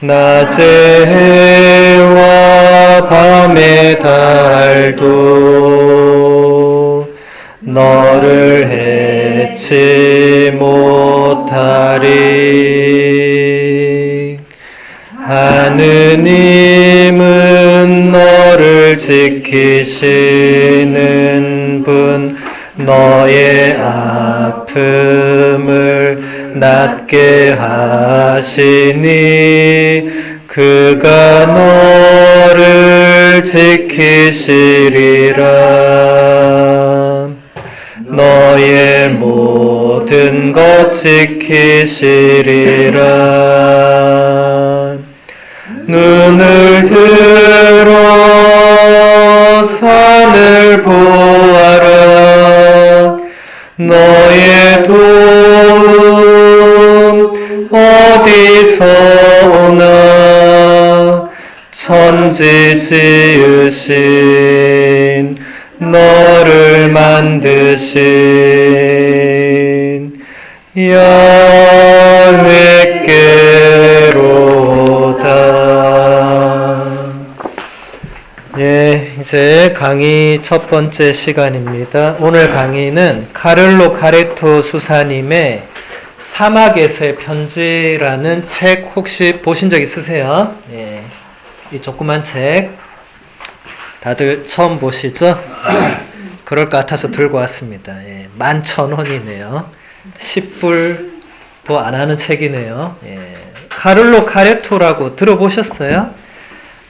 낮의 해와 밤의 달도 너를 해치 못하리. 하느님은 너를 지키시는 분, 너의 아픔을 낫게 하시니 그가 너를 지키시리라. 너의 모든 것 지키시리라. 눈을 들어 산을 보아라. 너의 도움 어디서 오나. 천지 지으신 너를 만드신 야훼께로다. 예, 이제 강의 첫 번째 시간입니다. 오늘 강의는 카를로 카레토 수사님의 사막에서의 편지라는 책 혹시 보신 적 있으세요? 예, 이 조그만 책 다들 처음 보시죠? 그럴 것 같아서 들고 왔습니다. 예, 11,000원이네요. 10불도 안 하는 책이네요. 예, 카를로 카레토라고 들어보셨어요?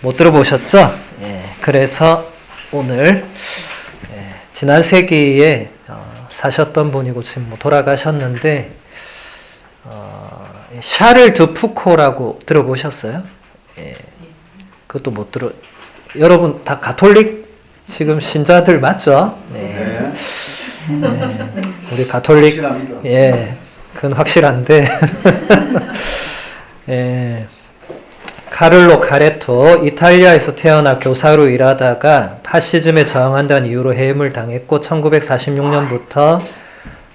못 들어보셨죠? 예, 그래서 오늘 지난 세기에 사셨던 분이고 지금 뭐 돌아가셨는데 샤를 드 푸코라고 들어보셨어요? 예, 그것도 못 들어. 여러분 다 가톨릭 지금 신자들 맞죠? 네. 네. 우리 가톨릭 확실합니다. 예, 그건 확실한데. 예. 카를로 카레토, 이탈리아에서 태어나 교사로 일하다가 파시즘에 저항한다는 이유로 해임을 당했고 1946년부터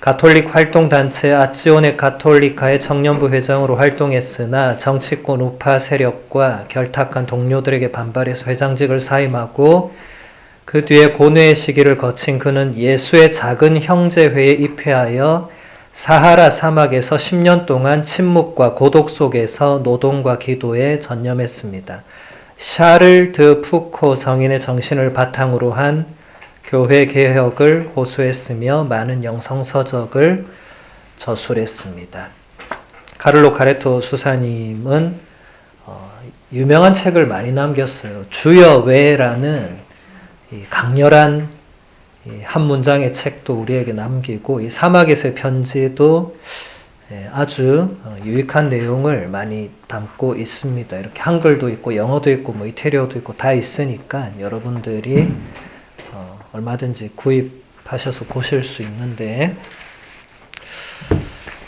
가톨릭 활동단체 아치오네 가톨리카의 청년부 회장으로 활동했으나 정치권 우파 세력과 결탁한 동료들에게 반발해서 회장직을 사임하고 그 뒤에 고뇌의 시기를 거친 그는 예수의 작은 형제회에 입회하여 사하라 사막에서 10년 동안 침묵과 고독 속에서 노동과 기도에 전념했습니다. 샤를 드 푸코 성인의 정신을 바탕으로 한 교회 개혁을 호소했으며 많은 영성서적을 저술했습니다. 카를로 카레토 수사님은 유명한 책을 많이 남겼어요. 주여 왜라는 강렬한 한 문장의 책도 우리에게 남기고 이 사막에서의 편지도 아주 유익한 내용을 많이 담고 있습니다. 이렇게 한글도 있고 영어도 있고 뭐 이태리어도 있고 다 있으니까 여러분들이 얼마든지 구입하셔서 보실 수 있는데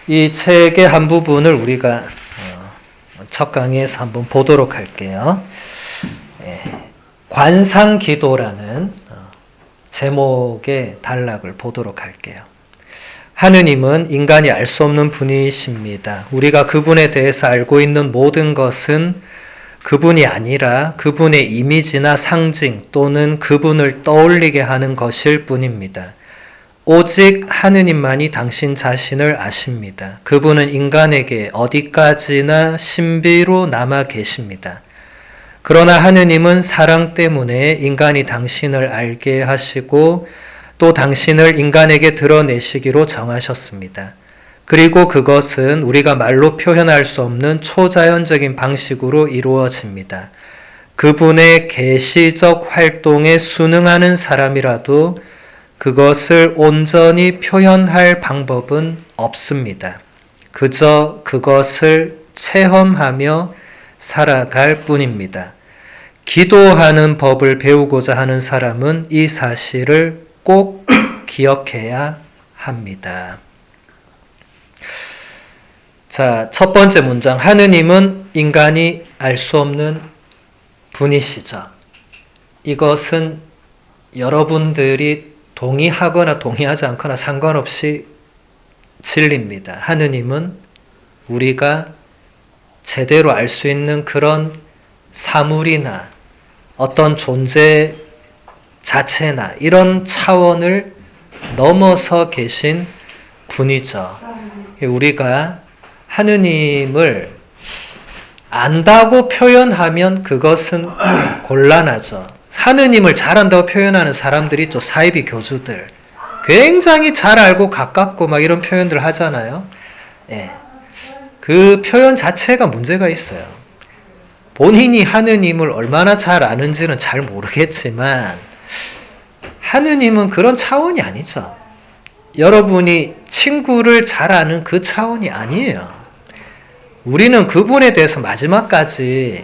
이 책의 한 부분을 우리가 첫 강의에서 한번 보도록 할게요. 관상기도라는 제목의 단락을 보도록 할게요. 하느님은 인간이 알 수 없는 분이십니다. 우리가 그분에 대해서 알고 있는 모든 것은 그분이 아니라 그분의 이미지나 상징 또는 그분을 떠올리게 하는 것일 뿐입니다. 오직 하느님만이 당신 자신을 아십니다. 그분은 인간에게 어디까지나 신비로 남아 계십니다. 그러나 하느님은 사랑 때문에 인간이 당신을 알게 하시고 또 당신을 인간에게 드러내시기로 정하셨습니다. 그리고 그것은 우리가 말로 표현할 수 없는 초자연적인 방식으로 이루어집니다. 그분의 계시적 활동에 순응하는 사람이라도 그것을 온전히 표현할 방법은 없습니다. 그저 그것을 체험하며 살아갈 뿐입니다. 기도하는 법을 배우고자 하는 사람은 이 사실을 꼭 기억해야 합니다. 자, 첫 번째 문장. 하느님은 인간이 알 수 없는 분이시죠. 이것은 여러분들이 동의하거나 동의하지 않거나 상관없이 진리입니다. 하느님은 우리가 제대로 알 수 있는 그런 사물이나 어떤 존재 자체나 이런 차원을 넘어서 계신 분이죠. 우리가 하느님을 안다고 표현하면 그것은 곤란하죠. 하느님을 잘 안다고 표현하는 사람들이 있죠. 사이비 교주들. 굉장히 잘 알고 가깝고 막 이런 표현들 하잖아요. 예. 그 표현 자체가 문제가 있어요. 본인이 하느님을 얼마나 잘 아는지는 잘 모르겠지만 하느님은 그런 차원이 아니죠. 여러분이 친구를 잘 아는 그 차원이 아니에요. 우리는 그분에 대해서 마지막까지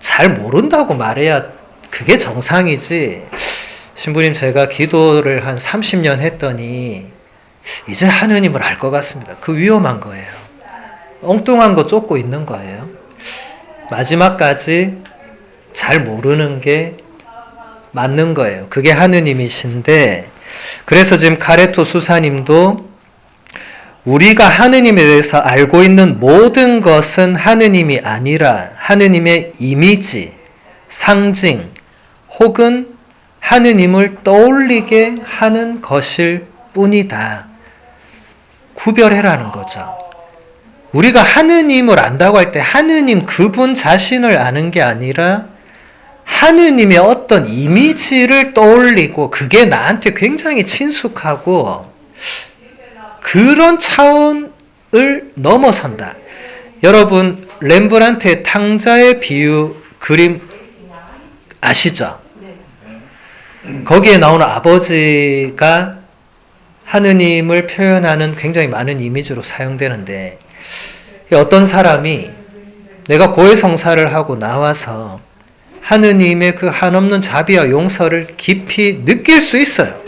잘 모른다고 말해야 그게 정상이지. 신부님, 제가 기도를 한 30년 했더니 이제 하느님을 알 것 같습니다. 그 위험한 거예요. 엉뚱한 거 쫓고 있는 거예요. 마지막까지 잘 모르는 게 맞는 거예요. 그게 하느님이신데, 그래서 지금 카레토 수사님도 우리가 하느님에 대해서 알고 있는 모든 것은 하느님이 아니라 하느님의 이미지, 상징, 혹은 하느님을 떠올리게 하는 것일 뿐이다. 구별해라는 거죠. 우리가 하느님을 안다고 할 때 하느님 그분 자신을 아는 게 아니라 하느님의 어떤 이미지를 떠올리고 그게 나한테 굉장히 친숙하고 그런 차원을 넘어선다. 여러분, 렘브란트의 탕자의 비유 그림 아시죠? 거기에 나오는 아버지가 하느님을 표현하는 굉장히 많은 이미지로 사용되는데, 어떤 사람이 내가 고해성사를 하고 나와서 하느님의 그 한없는 자비와 용서를 깊이 느낄 수 있어요.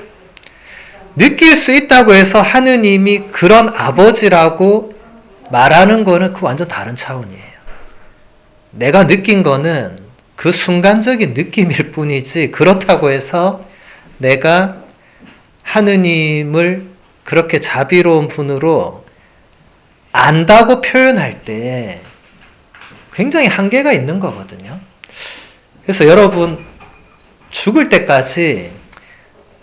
느낄 수 있다고 해서 하느님이 그런 아버지라고 말하는 거는 그 완전 다른 차원이에요. 내가 느낀 거는 그 순간적인 느낌일 뿐이지 그렇다고 해서 내가 하느님을 그렇게 자비로운 분으로 안다고 표현할 때 굉장히 한계가 있는 거거든요. 그래서 여러분, 죽을 때까지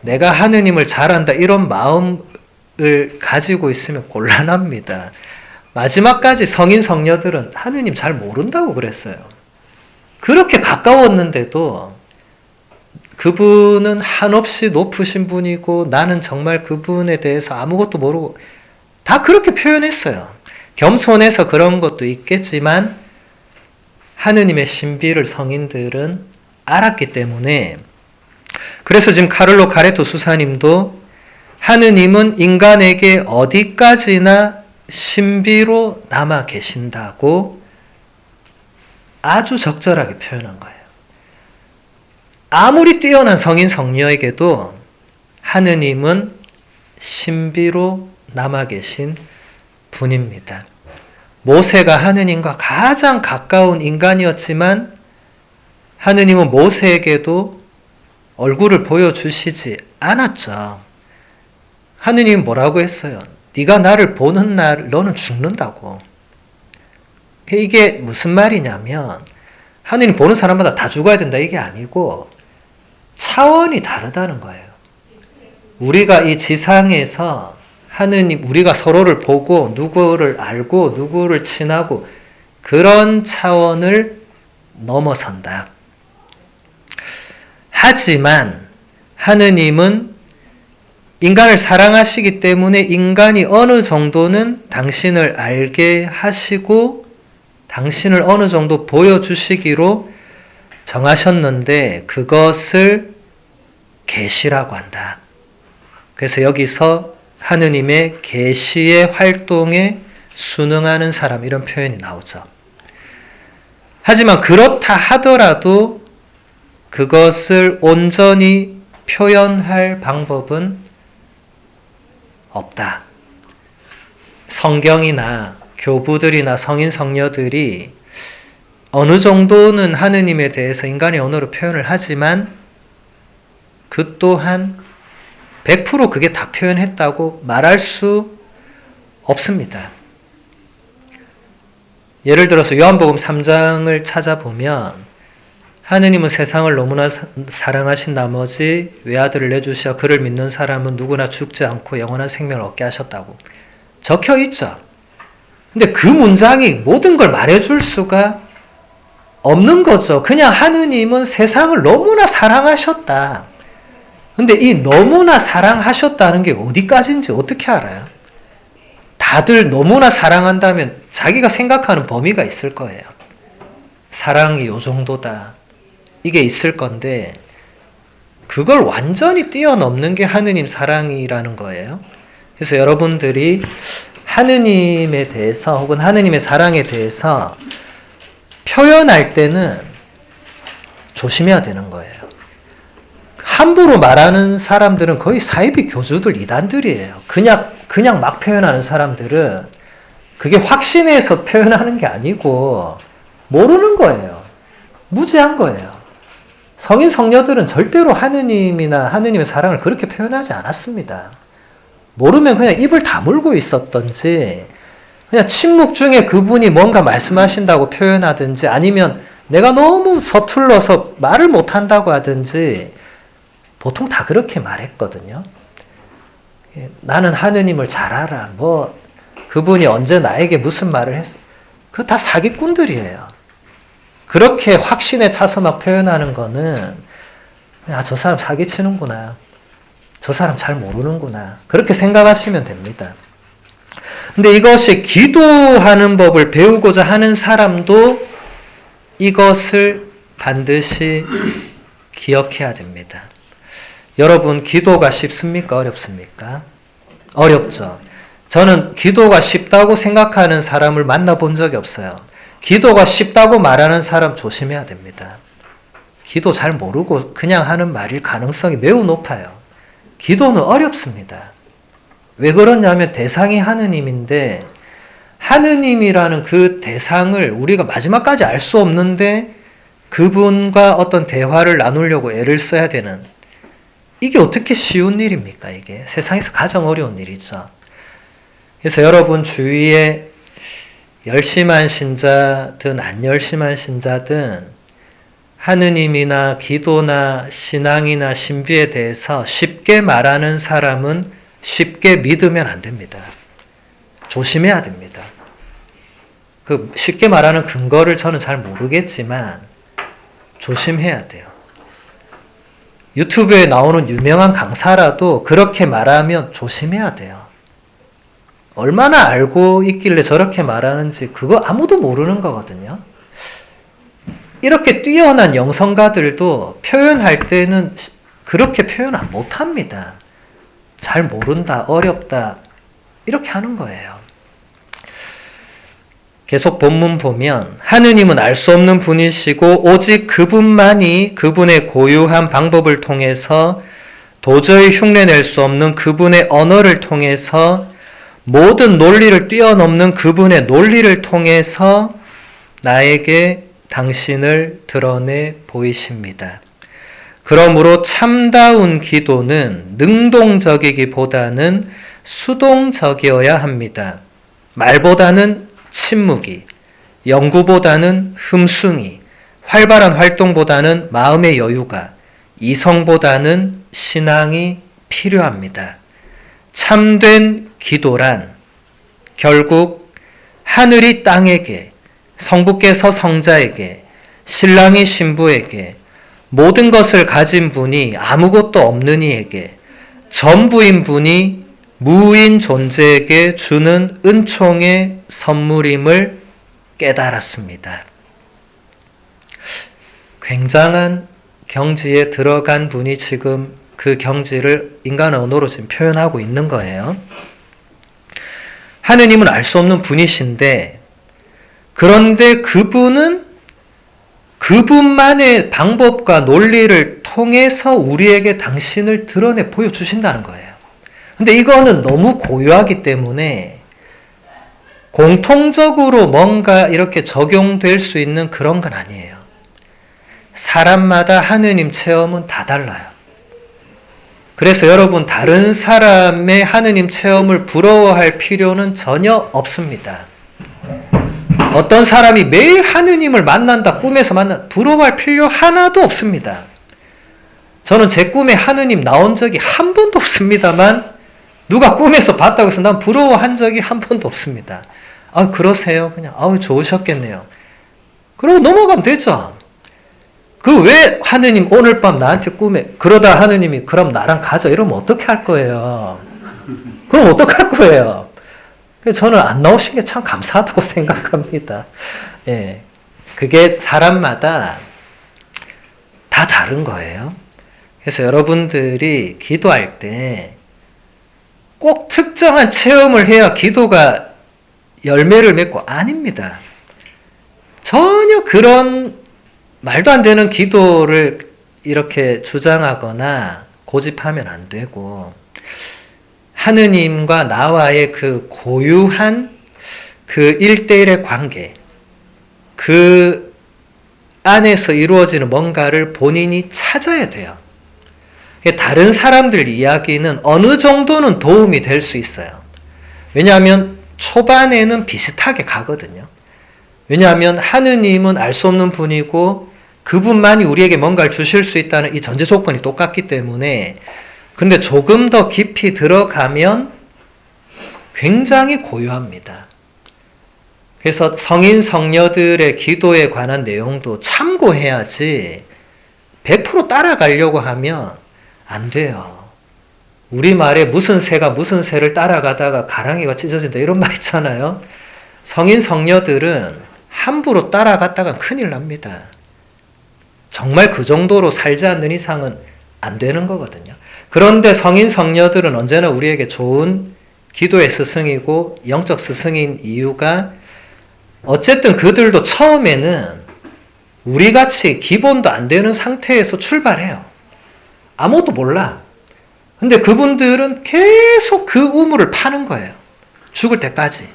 내가 하느님을 잘 안다 이런 마음을 가지고 있으면 곤란합니다. 마지막까지 성인 성녀들은 하느님 잘 모른다고 그랬어요. 그렇게 가까웠는데도 그분은 한없이 높으신 분이고 나는 정말 그분에 대해서 아무것도 모르고 다 그렇게 표현했어요. 겸손해서 그런 것도 있겠지만 하느님의 신비를 성인들은 알았기 때문에, 그래서 지금 카를로 카레토 수사님도 하느님은 인간에게 어디까지나 신비로 남아 계신다고 아주 적절하게 표현한 거예요. 아무리 뛰어난 성인 성녀에게도 하느님은 신비로 남아 계신 분입니다. 모세가 하느님과 가장 가까운 인간이었지만 하느님은 모세에게도 얼굴을 보여주시지 않았죠. 하느님은 뭐라고 했어요? 네가 나를 보는 날 너는 죽는다고. 이게 무슨 말이냐면 하느님 보는 사람마다 다 죽어야 된다 이게 아니고 차원이 다르다는 거예요. 우리가 이 지상에서 하느님, 우리가 서로를 보고 누구를 알고 누구를 친하고 그런 차원을 넘어선다. 하지만 하느님은 인간을 사랑하시기 때문에 인간이 어느 정도는 당신을 알게 하시고 당신을 어느 정도 보여주시기로 정하셨는데 그것을 계시라고 한다. 그래서 여기서 하느님의 계시의 활동에 순응하는 사람 이런 표현이 나오죠. 하지만 그렇다 하더라도 그것을 온전히 표현할 방법은 없다. 성경이나 교부들이나 성인 성녀들이 어느 정도는 하느님에 대해서 인간의 언어로 표현을 하지만 그 또한 100% 그게 다 표현했다고 말할 수 없습니다. 예를 들어서 요한복음 3장을 찾아보면 하느님은 세상을 너무나 사랑하신 나머지 외아들을 내주셔 그를 믿는 사람은 누구나 죽지 않고 영원한 생명을 얻게 하셨다고 적혀 있죠. 근데 그 문장이 모든 걸 말해줄 수가 없는 거죠. 그냥 하느님은 세상을 너무나 사랑하셨다. 근데 이 너무나 사랑하셨다는 게 어디까지인지 어떻게 알아요? 다들 너무나 사랑한다면 자기가 생각하는 범위가 있을 거예요. 사랑이 요 정도다. 이게 있을 건데 그걸 완전히 뛰어넘는 게 하느님 사랑이라는 거예요. 그래서 여러분들이 하느님에 대해서 혹은 하느님의 사랑에 대해서 표현할 때는 조심해야 되는 거예요. 함부로 말하는 사람들은 거의 사이비 교주들 이단들이에요. 그냥 막 표현하는 사람들은 그게 확신해서 표현하는 게 아니고 모르는 거예요. 무지한 거예요. 성인 성녀들은 절대로 하느님이나 하느님의 사랑을 그렇게 표현하지 않았습니다. 모르면 그냥 입을 다물고 있었던지 그냥 침묵 중에 그분이 뭔가 말씀하신다고 표현하든지 아니면 내가 너무 서툴러서 말을 못한다고 하든지 보통 다 그렇게 말했거든요. 나는 하느님을 잘 알아. 그분이 언제 나에게 무슨 말을 했어. 그거 다 사기꾼들이에요. 그렇게 확신에 차서 막 표현하는 거는 저 사람 사기치는구나. 저 사람 잘 모르는구나. 그렇게 생각하시면 됩니다. 근데 이것이 기도하는 법을 배우고자 하는 사람도 이것을 반드시 기억해야 됩니다. 여러분, 기도가 쉽습니까? 어렵습니까? 어렵죠. 저는 기도가 쉽다고 생각하는 사람을 만나본 적이 없어요. 기도가 쉽다고 말하는 사람 조심해야 됩니다. 기도 잘 모르고 그냥 하는 말일 가능성이 매우 높아요. 기도는 어렵습니다. 왜 그러냐면 대상이 하느님인데 하느님이라는 그 대상을 우리가 마지막까지 알 수 없는데 그분과 어떤 대화를 나누려고 애를 써야 되는 이게 어떻게 쉬운 일입니까? 이게 세상에서 가장 어려운 일이죠. 그래서 여러분 주위에 열심한 신자든 안 열심한 신자든 하느님이나 기도나 신앙이나 신비에 대해서 쉽게 말하는 사람은 쉽게 믿으면 안 됩니다. 조심해야 됩니다. 그 쉽게 말하는 근거를 저는 잘 모르겠지만 조심해야 돼요. 유튜브에 나오는 유명한 강사라도 그렇게 말하면 조심해야 돼요. 얼마나 알고 있길래 저렇게 말하는지 그거 아무도 모르는 거거든요. 이렇게 뛰어난 영성가들도 표현할 때는 그렇게 표현 못합니다. 잘 모른다, 어렵다 이렇게 하는 거예요. 계속 본문 보면 하느님은 알 수 없는 분이시고 오직 그분만이 그분의 고유한 방법을 통해서 도저히 흉내낼 수 없는 그분의 언어를 통해서 모든 논리를 뛰어넘는 그분의 논리를 통해서 나에게 당신을 드러내 보이십니다. 그러므로 참다운 기도는 능동적이기보다는 수동적이어야 합니다. 말보다는 침묵이, 연구보다는 흠숭이, 활발한 활동보다는 마음의 여유가, 이성보다는 신앙이 필요합니다. 참된 기도란 결국 하늘이 땅에게, 성부께서 성자에게, 신랑이 신부에게, 모든 것을 가진 분이 아무것도 없는 이에게, 전부인 분이 무인 존재에게 주는 은총의 선물임을 깨달았습니다. 굉장한 경지에 들어간 분이 지금 그 경지를 인간 언어로 지금 표현하고 있는 거예요. 하느님은 알 수 없는 분이신데 그런데 그분은 그분만의 방법과 논리를 통해서 우리에게 당신을 드러내 보여주신다는 거예요. 근데 이거는 너무 고유하기 때문에 공통적으로 뭔가 이렇게 적용될 수 있는 그런 건 아니에요. 사람마다 하느님 체험은 다 달라요. 그래서 여러분 다른 사람의 하느님 체험을 부러워할 필요는 전혀 없습니다. 어떤 사람이 매일 하느님을 만난다, 꿈에서 부러워할 필요 하나도 없습니다. 저는 제 꿈에 하느님 나온 적이 한 번도 없습니다만 누가 꿈에서 봤다고 해서 난 부러워한 적이 한 번도 없습니다. 아, 그러세요? 그냥 좋으셨겠네요. 그러고 넘어가면 되죠. 그 왜 하느님 오늘 밤 나한테 꿈에 그러다 하느님이 그럼 나랑 가자 이러면 어떻게 할 거예요? 그럼 어떡할 거예요? 저는 안 나오신 게 참 감사하다고 생각합니다. 예. 그게 사람마다 다 다른 거예요. 그래서 여러분들이 기도할 때 꼭 특정한 체험을 해야 기도가 열매를 맺고 아닙니다. 전혀 그런 말도 안 되는 기도를 이렇게 주장하거나 고집하면 안 되고 하느님과 나와의 그 고유한 그 1대1의 관계 그 안에서 이루어지는 뭔가를 본인이 찾아야 돼요. 다른 사람들 이야기는 어느 정도는 도움이 될 수 있어요. 왜냐하면 초반에는 비슷하게 가거든요. 왜냐하면 하느님은 알 수 없는 분이고 그분만이 우리에게 뭔가를 주실 수 있다는 이 전제 조건이 똑같기 때문에 근데 조금 더 깊이 들어가면 굉장히 고유합니다. 그래서 성인 성녀들의 기도에 관한 내용도 참고해야지 100% 따라가려고 하면 안 돼요. 우리말에 무슨 새가 무슨 새를 따라가다가 가랑이가 찢어진다 이런 말 있잖아요. 성인 성녀들은 함부로 따라갔다가 큰일 납니다. 정말 그 정도로 살지 않는 이상은 안 되는 거거든요. 그런데 성인 성녀들은 언제나 우리에게 좋은 기도의 스승이고 영적 스승인 이유가 어쨌든 그들도 처음에는 우리같이 기본도 안 되는 상태에서 출발해요. 아무것도 몰라. 근데 그분들은 계속 그 우물을 파는 거예요. 죽을 때까지.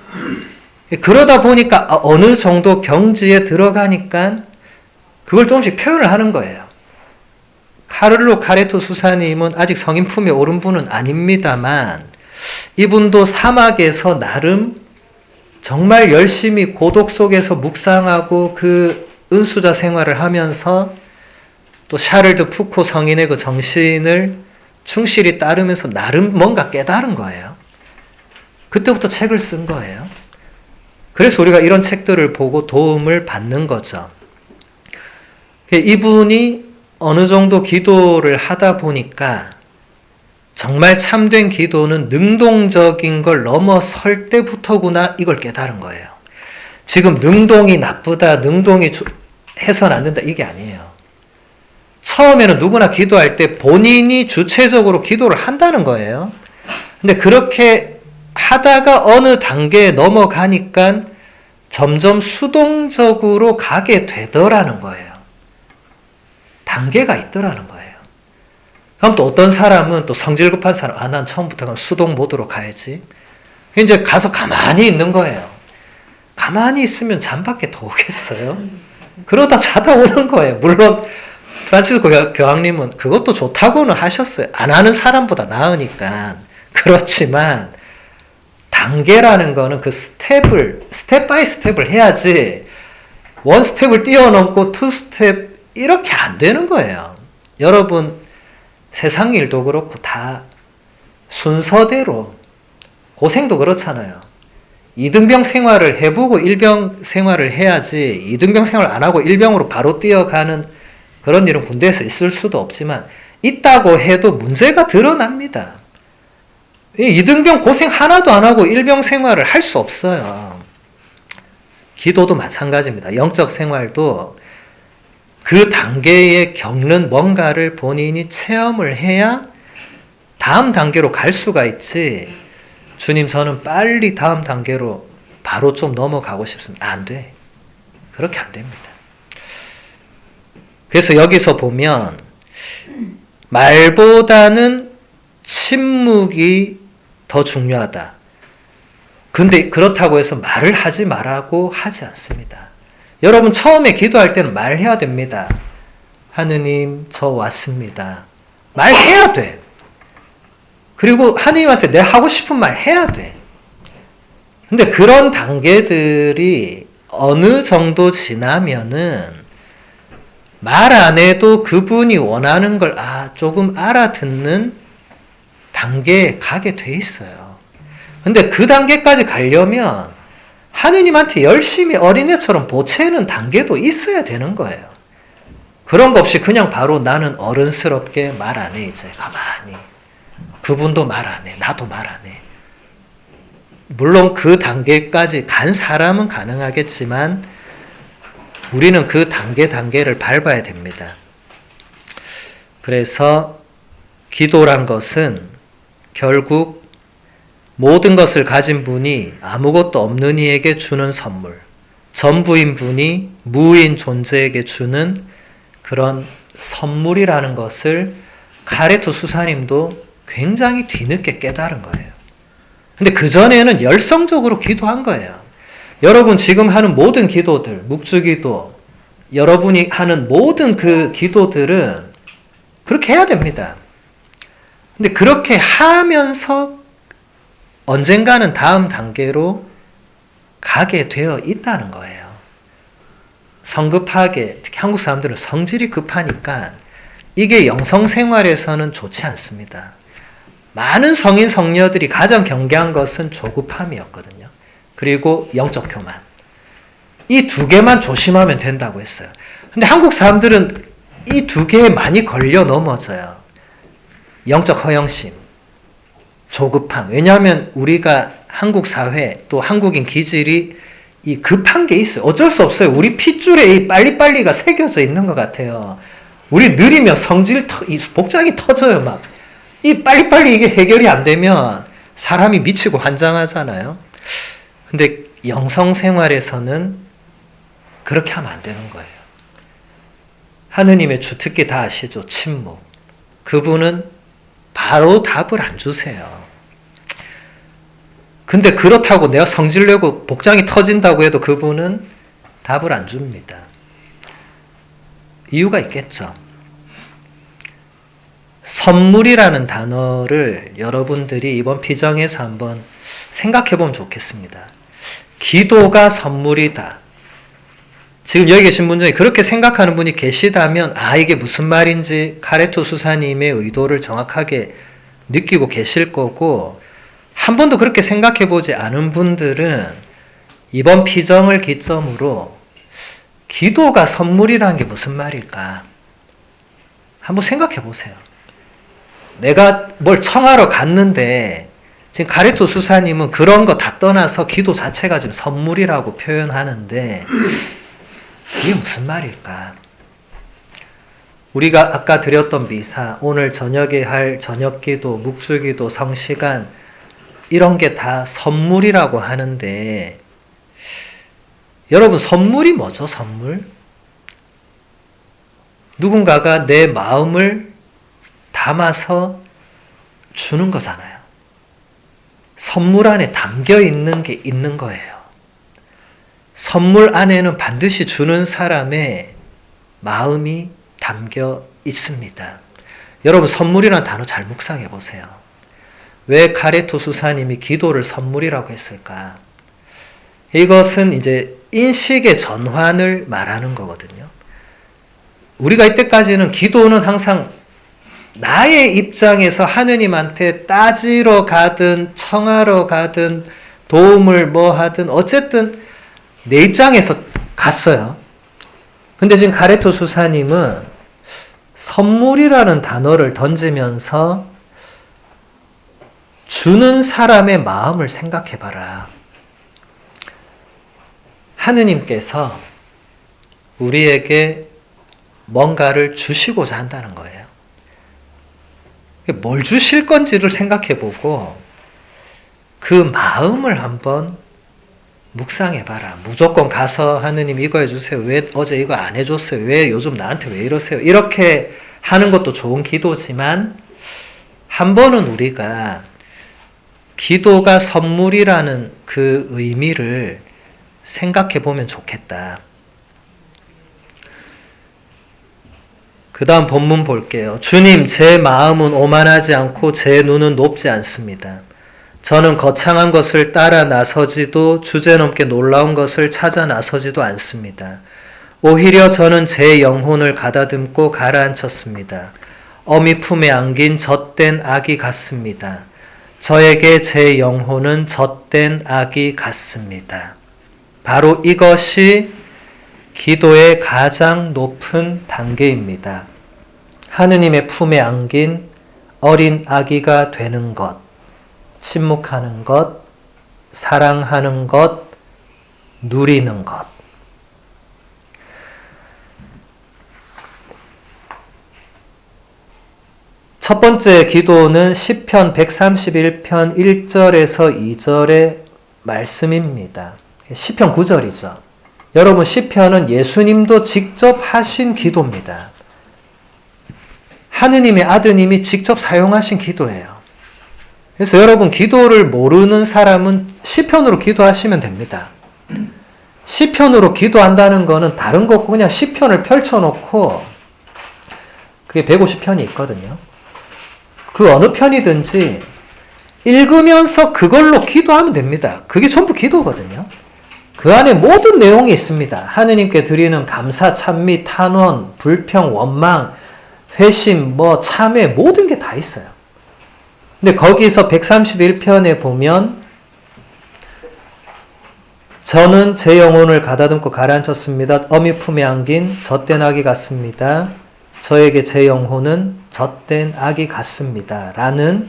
그러다 보니까 어느 정도 경지에 들어가니까 그걸 조금씩 표현을 하는 거예요. 카를로 카레토 수사님은 아직 성인 품에 오른 분은 아닙니다만 이분도 사막에서 나름 정말 열심히 고독 속에서 묵상하고 그 은수자 생활을 하면서 또 샤를드 푸코 성인의 그 정신을 충실히 따르면서 나름 뭔가 깨달은 거예요. 그때부터 책을 쓴 거예요. 그래서 우리가 이런 책들을 보고 도움을 받는 거죠. 이분이 어느 정도 기도를 하다 보니까 정말 참된 기도는 능동적인 걸 넘어설 때부터구나 이걸 깨달은 거예요. 지금 능동이 나쁘다, 능동이 해서는 안 된다 이게 아니에요. 처음에는 누구나 기도할 때 본인이 주체적으로 기도를 한다는 거예요. 근데 그렇게 하다가 어느 단계에 넘어가니까 점점 수동적으로 가게 되더라는 거예요. 단계가 있더라는 거예요. 그럼 또 어떤 사람은 또 성질 급한 사람, 난 처음부터 그럼 수동 모드로 가야지. 이제 가서 가만히 있는 거예요. 가만히 있으면 잠밖에 더 오겠어요? 그러다 자다 오는 거예요. 물론 프란치스코 교황님은 그것도 좋다고는 하셨어요. 안 하는 사람보다 나으니까. 그렇지만 단계라는 거는 그 스텝 바이 스텝을 해야지 원 스텝을 뛰어넘고 투 스텝 이렇게 안 되는 거예요. 여러분 세상 일도 그렇고 다 순서대로 고생도 그렇잖아요. 2등병 생활을 해보고 1병 생활을 해야지 2등병 생활 안 하고 1병으로 바로 뛰어가는 그런 일은 군대에서 있을 수도 없지만 있다고 해도 문제가 드러납니다. 2등병 고생 하나도 안 하고 1병 생활을 할 수 없어요. 기도도 마찬가지입니다. 영적 생활도 그 단계에 겪는 뭔가를 본인이 체험을 해야 다음 단계로 갈 수가 있지. 주님 저는 빨리 다음 단계로 바로 좀 넘어가고 싶습니다. 안 돼. 그렇게 안 됩니다. 그래서 여기서 보면 말보다는 침묵이 더 중요하다. 근데 그렇다고 해서 말을 하지 말라고 하지 않습니다. 여러분 처음에 기도할 때는 말해야 됩니다. 하느님 저 왔습니다. 말해야 돼. 그리고 하느님한테 내가 하고 싶은 말 해야 돼. 근데 그런 단계들이 어느 정도 지나면은 말 안 해도 그분이 원하는 걸 조금 알아듣는 단계에 가게 돼 있어요. 근데 그 단계까지 가려면 하느님한테 열심히 어린애처럼 보채는 단계도 있어야 되는 거예요. 그런 거 없이 그냥 바로 나는 어른스럽게 말 안 해, 이제 가만히. 그분도 말 안 해, 나도 말 안 해. 물론 그 단계까지 간 사람은 가능하겠지만 우리는 그 단계를 밟아야 됩니다. 그래서 기도란 것은 결국 모든 것을 가진 분이 아무것도 없는 이에게 주는 선물, 전부인 분이 무인 존재에게 주는 그런 선물이라는 것을 카레토 수사님도 굉장히 뒤늦게 깨달은 거예요. 근데 그전에는 열성적으로 기도한 거예요. 여러분 지금 하는 모든 기도들, 묵주기도, 여러분이 하는 모든 그 기도들은 그렇게 해야 됩니다. 근데 그렇게 하면서 언젠가는 다음 단계로 가게 되어 있다는 거예요. 성급하게, 특히 한국 사람들은 성질이 급하니까 이게 영성생활에서는 좋지 않습니다. 많은 성인 성녀들이 가장 경계한 것은 조급함이었거든요. 그리고 영적 교만. 이 두 개만 조심하면 된다고 했어요. 근데 한국 사람들은 이 두 개에 많이 걸려 넘어져요. 영적 허영심, 조급함. 왜냐하면 우리가 한국 사회 또 한국인 기질이 이 급한 게 있어요. 어쩔 수 없어요. 우리 핏줄에 이 빨리빨리가 새겨져 있는 것 같아요. 우리 느리면 복장이 터져요. 막. 이 빨리빨리 이게 해결이 안 되면 사람이 미치고 환장하잖아요. 근데 영성생활에서는 그렇게 하면 안 되는 거예요. 하느님의 주특기 다 아시죠? 침묵. 그분은 바로 답을 안 주세요. 근데 그렇다고 내가 성질내고 복장이 터진다고 해도 그분은 답을 안 줍니다. 이유가 있겠죠. 선물이라는 단어를 여러분들이 이번 피정에서 한번 생각해 보면 좋겠습니다. 기도가 선물이다. 지금 여기 계신 분 중에 그렇게 생각하는 분이 계시다면 이게 무슨 말인지 카레토 수사님의 의도를 정확하게 느끼고 계실 거고, 한 번도 그렇게 생각해 보지 않은 분들은 이번 피정을 기점으로 기도가 선물이라는 게 무슨 말일까? 한번 생각해 보세요. 내가 뭘 청하러 갔는데 지금 카레토 수사님은 그런 거 다 떠나서 기도 자체가 지금 선물이라고 표현하는데 이게 무슨 말일까? 우리가 아까 드렸던 미사, 오늘 저녁에 할 저녁기도, 묵주기도, 성시간 이런 게 다 선물이라고 하는데 여러분 선물이 뭐죠? 선물? 누군가가 내 마음을 담아서 주는 거잖아요. 선물 안에 담겨 있는 게 있는 거예요. 선물 안에는 반드시 주는 사람의 마음이 담겨 있습니다. 여러분 선물이라는 단어 잘 묵상해 보세요. 왜 카레토 수사님이 기도를 선물이라고 했을까? 이것은 이제 인식의 전환을 말하는 거거든요. 우리가 이때까지는 기도는 항상 나의 입장에서 하느님한테 따지러 가든 청하러 가든 도움을 뭐 하든 어쨌든 내 입장에서 갔어요. 근데 지금 카레토 수사님은 선물이라는 단어를 던지면서 주는 사람의 마음을 생각해봐라. 하느님께서 우리에게 뭔가를 주시고자 한다는 거예요. 뭘 주실 건지를 생각해보고 그 마음을 한번 묵상해봐라. 무조건 가서 하느님 이거 해주세요. 왜 어제 이거 안 해줬어요? 왜 요즘 나한테 왜 이러세요? 이렇게 하는 것도 좋은 기도지만 한 번은 우리가 기도가 선물이라는 그 의미를 생각해보면 좋겠다. 그 다음 본문 볼게요. 주님, 제 마음은 오만하지 않고 제 눈은 높지 않습니다. 저는 거창한 것을 따라 나서지도 주제넘게 놀라운 것을 찾아 나서지도 않습니다. 오히려 저는 제 영혼을 가다듬고 가라앉혔습니다. 어미 품에 안긴 젖된 아기 같습니다. 저에게 제 영혼은 젖된 아기 같습니다. 바로 이것이 기도의 가장 높은 단계입니다. 하느님의 품에 안긴 어린 아기가 되는 것, 침묵하는 것, 사랑하는 것, 누리는 것. 첫 번째 기도는 시편 131편 1절에서 2절의 말씀입니다. 시편 9절이죠. 여러분, 시편은 예수님도 직접 하신 기도입니다. 하느님의 아드님이 직접 사용하신 기도예요. 그래서 여러분, 기도를 모르는 사람은 시편으로 기도하시면 됩니다. 시편으로 기도한다는 거는 다른 거 없고 그냥 시편을 펼쳐놓고, 그게 150편이 있거든요. 그 어느 편이든지 읽으면서 그걸로 기도하면 됩니다. 그게 전부 기도거든요. 그 안에 모든 내용이 있습니다. 하느님께 드리는 감사, 찬미, 탄원, 불평, 원망, 회심, 참회, 모든 게 다 있어요. 근데 거기서 131편에 보면 저는 제 영혼을 가다듬고 가라앉혔습니다. 어미 품에 안긴 젖된 아기 같습니다. 저에게 제 영혼은 젖된 아기 같습니다. 라는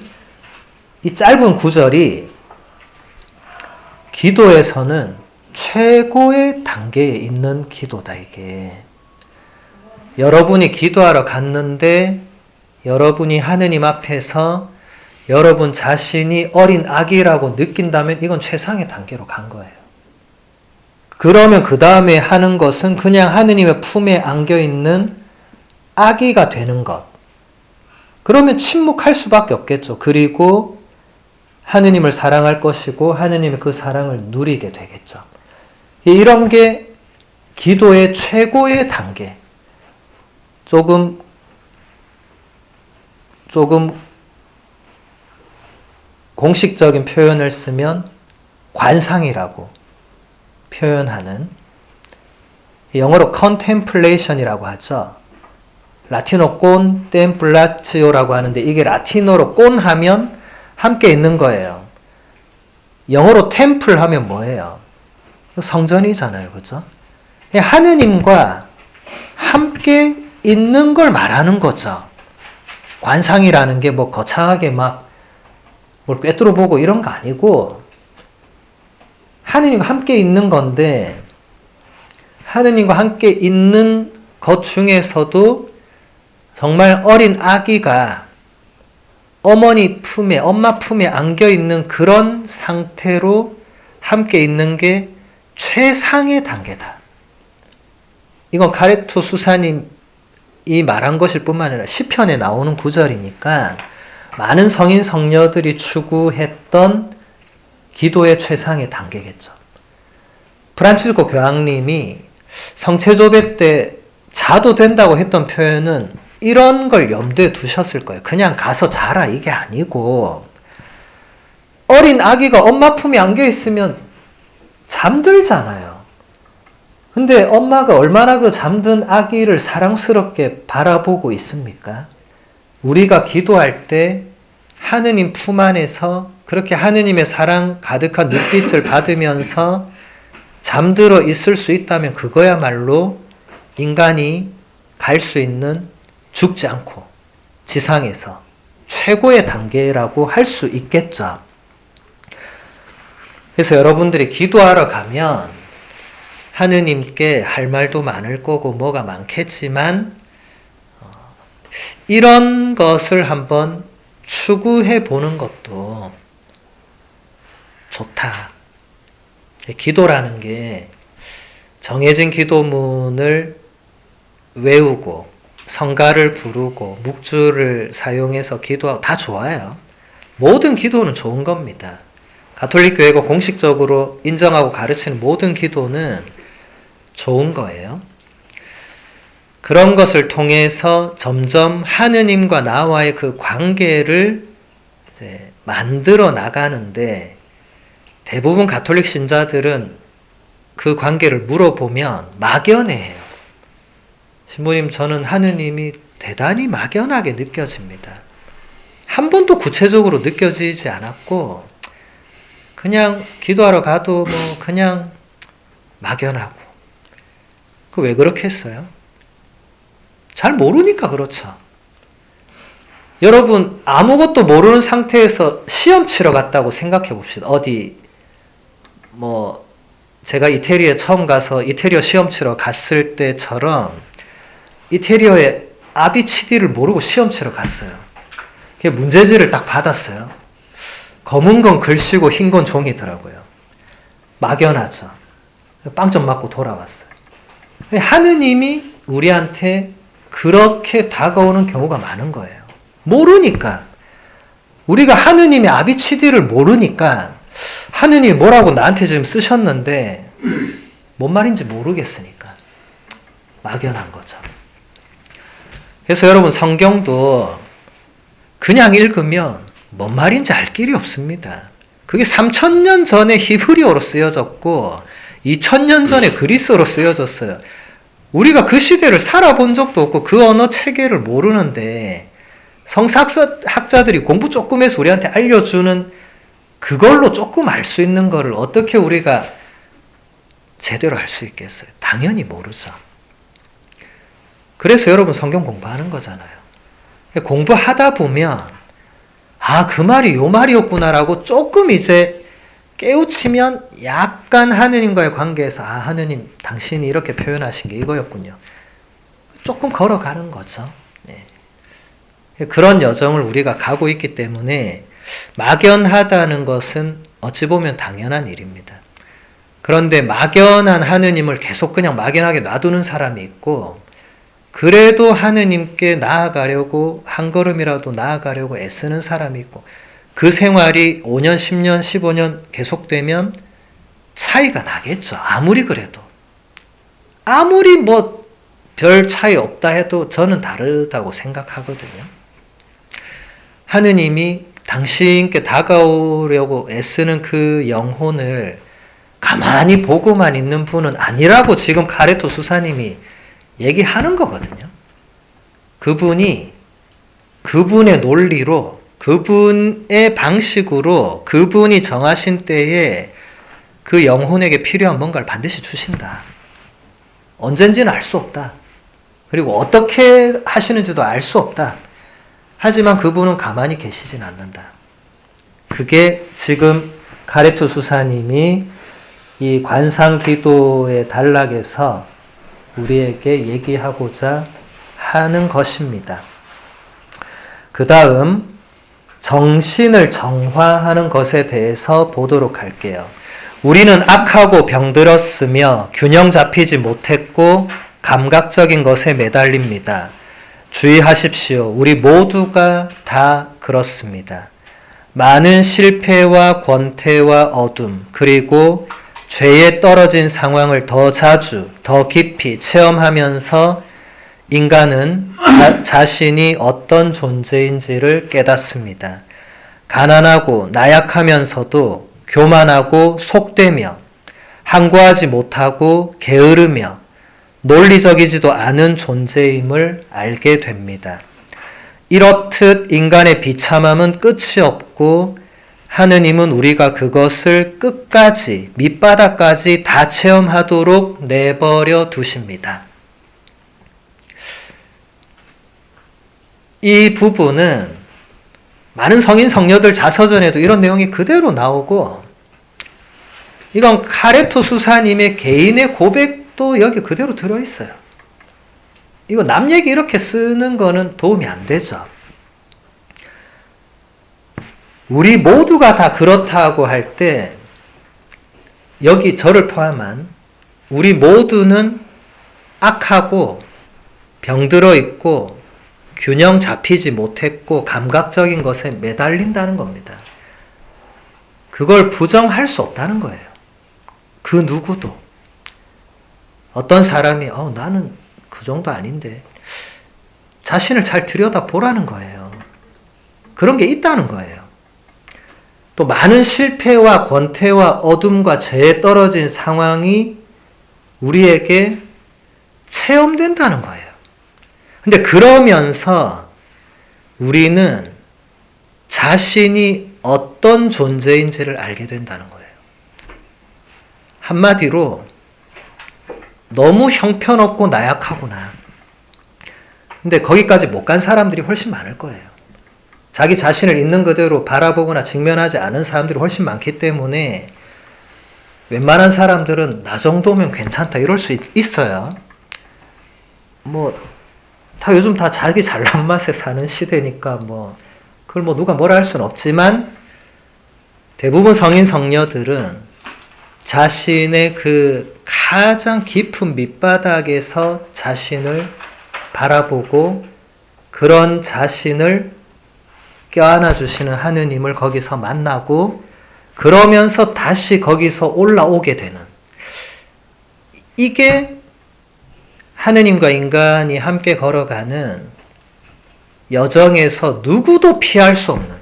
이 짧은 구절이 기도에서는 최고의 단계에 있는 기도다, 이게. 여러분이 기도하러 갔는데 여러분이 하느님 앞에서 여러분 자신이 어린 아기라고 느낀다면 이건 최상의 단계로 간 거예요. 그러면 그 다음에 하는 것은 그냥 하느님의 품에 안겨있는 아기가 되는 것. 그러면 침묵할 수밖에 없겠죠. 그리고 하느님을 사랑할 것이고 하느님의 그 사랑을 누리게 되겠죠. 이런 게 기도의 최고의 단계. 조금 공식적인 표현을 쓰면 관상이라고 표현하는, 영어로 contemplation이라고 하죠. 라틴어 contemplati오라고 하는데 이게 라틴어로 꼰하면 함께 있는 거예요. 영어로 temple 하면 뭐예요? 성전이잖아요. 그죠? 하느님과 함께 있는 걸 말하는 거죠. 관상이라는 게 거창하게 뭘 꿰뚫어 보고 이런 거 아니고 하느님과 함께 있는 건데, 하느님과 함께 있는 것 중에서도 정말 어린 아기가 어머니 품에, 엄마 품에 안겨있는 그런 상태로 함께 있는 게 최상의 단계다. 이건 가레토 수사님이 말한 것일 뿐만 아니라 시편에 나오는 구절이니까 많은 성인 성녀들이 추구했던 기도의 최상의 단계겠죠. 프란치스코 교황님이 성체조배 때 자도 된다고 했던 표현은 이런 걸 염두에 두셨을 거예요. 그냥 가서 자라 이게 아니고, 어린 아기가 엄마 품에 안겨있으면 잠들잖아요. 근데 엄마가 얼마나 그 잠든 아기를 사랑스럽게 바라보고 있습니까? 우리가 기도할 때 하느님 품 안에서 그렇게 하느님의 사랑 가득한 눈빛을 받으면서 잠들어 있을 수 있다면 그거야말로 인간이 갈 수 있는, 죽지 않고 지상에서 최고의 단계라고 할 수 있겠죠. 그래서 여러분들이 기도하러 가면 하느님께 할 말도 많을 거고 뭐가 많겠지만 이런 것을 한번 추구해 보는 것도 좋다. 기도라는 게 정해진 기도문을 외우고 성가를 부르고 묵주를 사용해서 기도하고 다 좋아요. 모든 기도는 좋은 겁니다. 가톨릭 교회가 공식적으로 인정하고 가르치는 모든 기도는 좋은 거예요. 그런 것을 통해서 점점 하느님과 나와의 그 관계를 이제 만들어 나가는데 대부분 가톨릭 신자들은 그 관계를 물어보면 막연해요. 신부님, 저는 하느님이 대단히 막연하게 느껴집니다. 한 번도 구체적으로 느껴지지 않았고 그냥 기도하러 가도 뭐 그냥 막연하고. 그 왜 그렇게 했어요? 잘 모르니까 그렇죠. 여러분 아무것도 모르는 상태에서 시험 치러 갔다고 생각해 봅시다. 어디 뭐 제가 이태리에 처음 가서 이태리어 시험 치러 갔을 때처럼 이태리어의 ABCD를 모르고 시험 치러 갔어요. 문제지를 딱 받았어요. 검은 건 글씨고 흰 건 종이더라고요. 막연하죠. 빵점 맞고 돌아왔어요. 하느님이 우리한테 그렇게 다가오는 경우가 많은 거예요. 모르니까. 우리가 하느님의 ABCD를 모르니까 하느님이 뭐라고 나한테 지금 쓰셨는데 뭔 말인지 모르겠으니까 막연한 거죠. 그래서 여러분 성경도 그냥 읽으면 뭔 말인지 알 길이 없습니다. 그게 3000년 전에 히브리어로 쓰여졌고 2000년 전에 그리스어로 쓰여졌어요. 우리가 그 시대를 살아본 적도 없고 그 언어 체계를 모르는데 성사학자들이 공부 조금 해서 우리한테 알려주는 그걸로 조금 알 수 있는 거를 어떻게 우리가 제대로 알 수 있겠어요? 당연히 모르죠. 그래서 여러분 성경 공부하는 거잖아요. 공부하다 보면 아, 그 말이 요 말이었구나라고 조금 이제 깨우치면 약간 하느님과의 관계에서 아, 하느님 당신이 이렇게 표현하신 게 이거였군요. 조금 걸어가는 거죠. 네. 그런 여정을 우리가 가고 있기 때문에 막연하다는 것은 어찌 보면 당연한 일입니다. 그런데 막연한 하느님을 계속 그냥 막연하게 놔두는 사람이 있고 그래도 하느님께 나아가려고 한 걸음이라도 나아가려고 애쓰는 사람이 있고 그 생활이 5년, 10년, 15년 계속되면 차이가 나겠죠. 아무리 그래도. 아무리 뭐 별 차이 없다 해도 저는 다르다고 생각하거든요. 하느님이 당신께 다가오려고 애쓰는 그 영혼을 가만히 보고만 있는 분은 아니라고 지금 가레토 수사님이 얘기하는 거거든요. 그분이 그분의 논리로 그분의 방식으로 그분이 정하신 때에 그 영혼에게 필요한 뭔가를 반드시 주신다. 언젠지는 알 수 없다. 그리고 어떻게 하시는지도 알 수 없다. 하지만 그분은 가만히 계시진 않는다. 그게 지금 가레토 수사님이 이 관상기도의 단락에서 우리에게 얘기하고자 하는 것입니다. 그 다음 정신을 정화하는 것에 대해서 보도록 할게요. 우리는 악하고 병들었으며 균형 잡히지 못했고 감각적인 것에 매달립니다. 주의하십시오. 우리 모두가 다 그렇습니다. 많은 실패와 권태와 어둠 그리고 죄에 떨어진 상황을 더 자주, 더 깊이 체험하면서 인간은 자신이 어떤 존재인지를 깨닫습니다. 가난하고 나약하면서도 교만하고 속되며 항구하지 못하고 게으르며 논리적이지도 않은 존재임을 알게 됩니다. 이렇듯 인간의 비참함은 끝이 없고 하느님은 우리가 그것을 끝까지 밑바닥까지 다 체험하도록 내버려 두십니다. 이 부분은 많은 성인 성녀들 자서전에도 이런 내용이 그대로 나오고 이건 가레토 수사님의 개인의 고백도 여기 그대로 들어있어요. 이거 남 얘기 이렇게 쓰는 거는 도움이 안 되죠. 우리 모두가 다 그렇다고 할 때 여기 저를 포함한 우리 모두는 악하고 병들어 있고 균형 잡히지 못했고 감각적인 것에 매달린다는 겁니다. 그걸 부정할 수 없다는 거예요. 그 누구도. 어떤 사람이 나는 그 정도 아닌데 자신을 잘 들여다보라는 거예요. 그런 게 있다는 거예요. 또 많은 실패와 권태와 어둠과 죄에 떨어진 상황이 우리에게 체험된다는 거예요. 근데 그러면서 우리는 자신이 어떤 존재인지를 알게 된다는 거예요. 한마디로 너무 형편없고 나약하구나. 근데 거기까지 못 간 사람들이 훨씬 많을 거예요. 자기 자신을 있는 그대로 바라보거나 직면하지 않은 사람들이 훨씬 많기 때문에 웬만한 사람들은 나 정도면 괜찮다 이럴 수 있어요. 다 요즘 다 자기 잘난 맛에 사는 시대니까 그걸 누가 뭐라 할 수는 없지만 대부분 성인 성녀들은 자신의 그 가장 깊은 밑바닥에서 자신을 바라보고 그런 자신을 껴안아 주시는 하느님을 거기서 만나고 그러면서 다시 거기서 올라오게 되는, 이게 하느님과 인간이 함께 걸어가는 여정에서 누구도 피할 수 없는,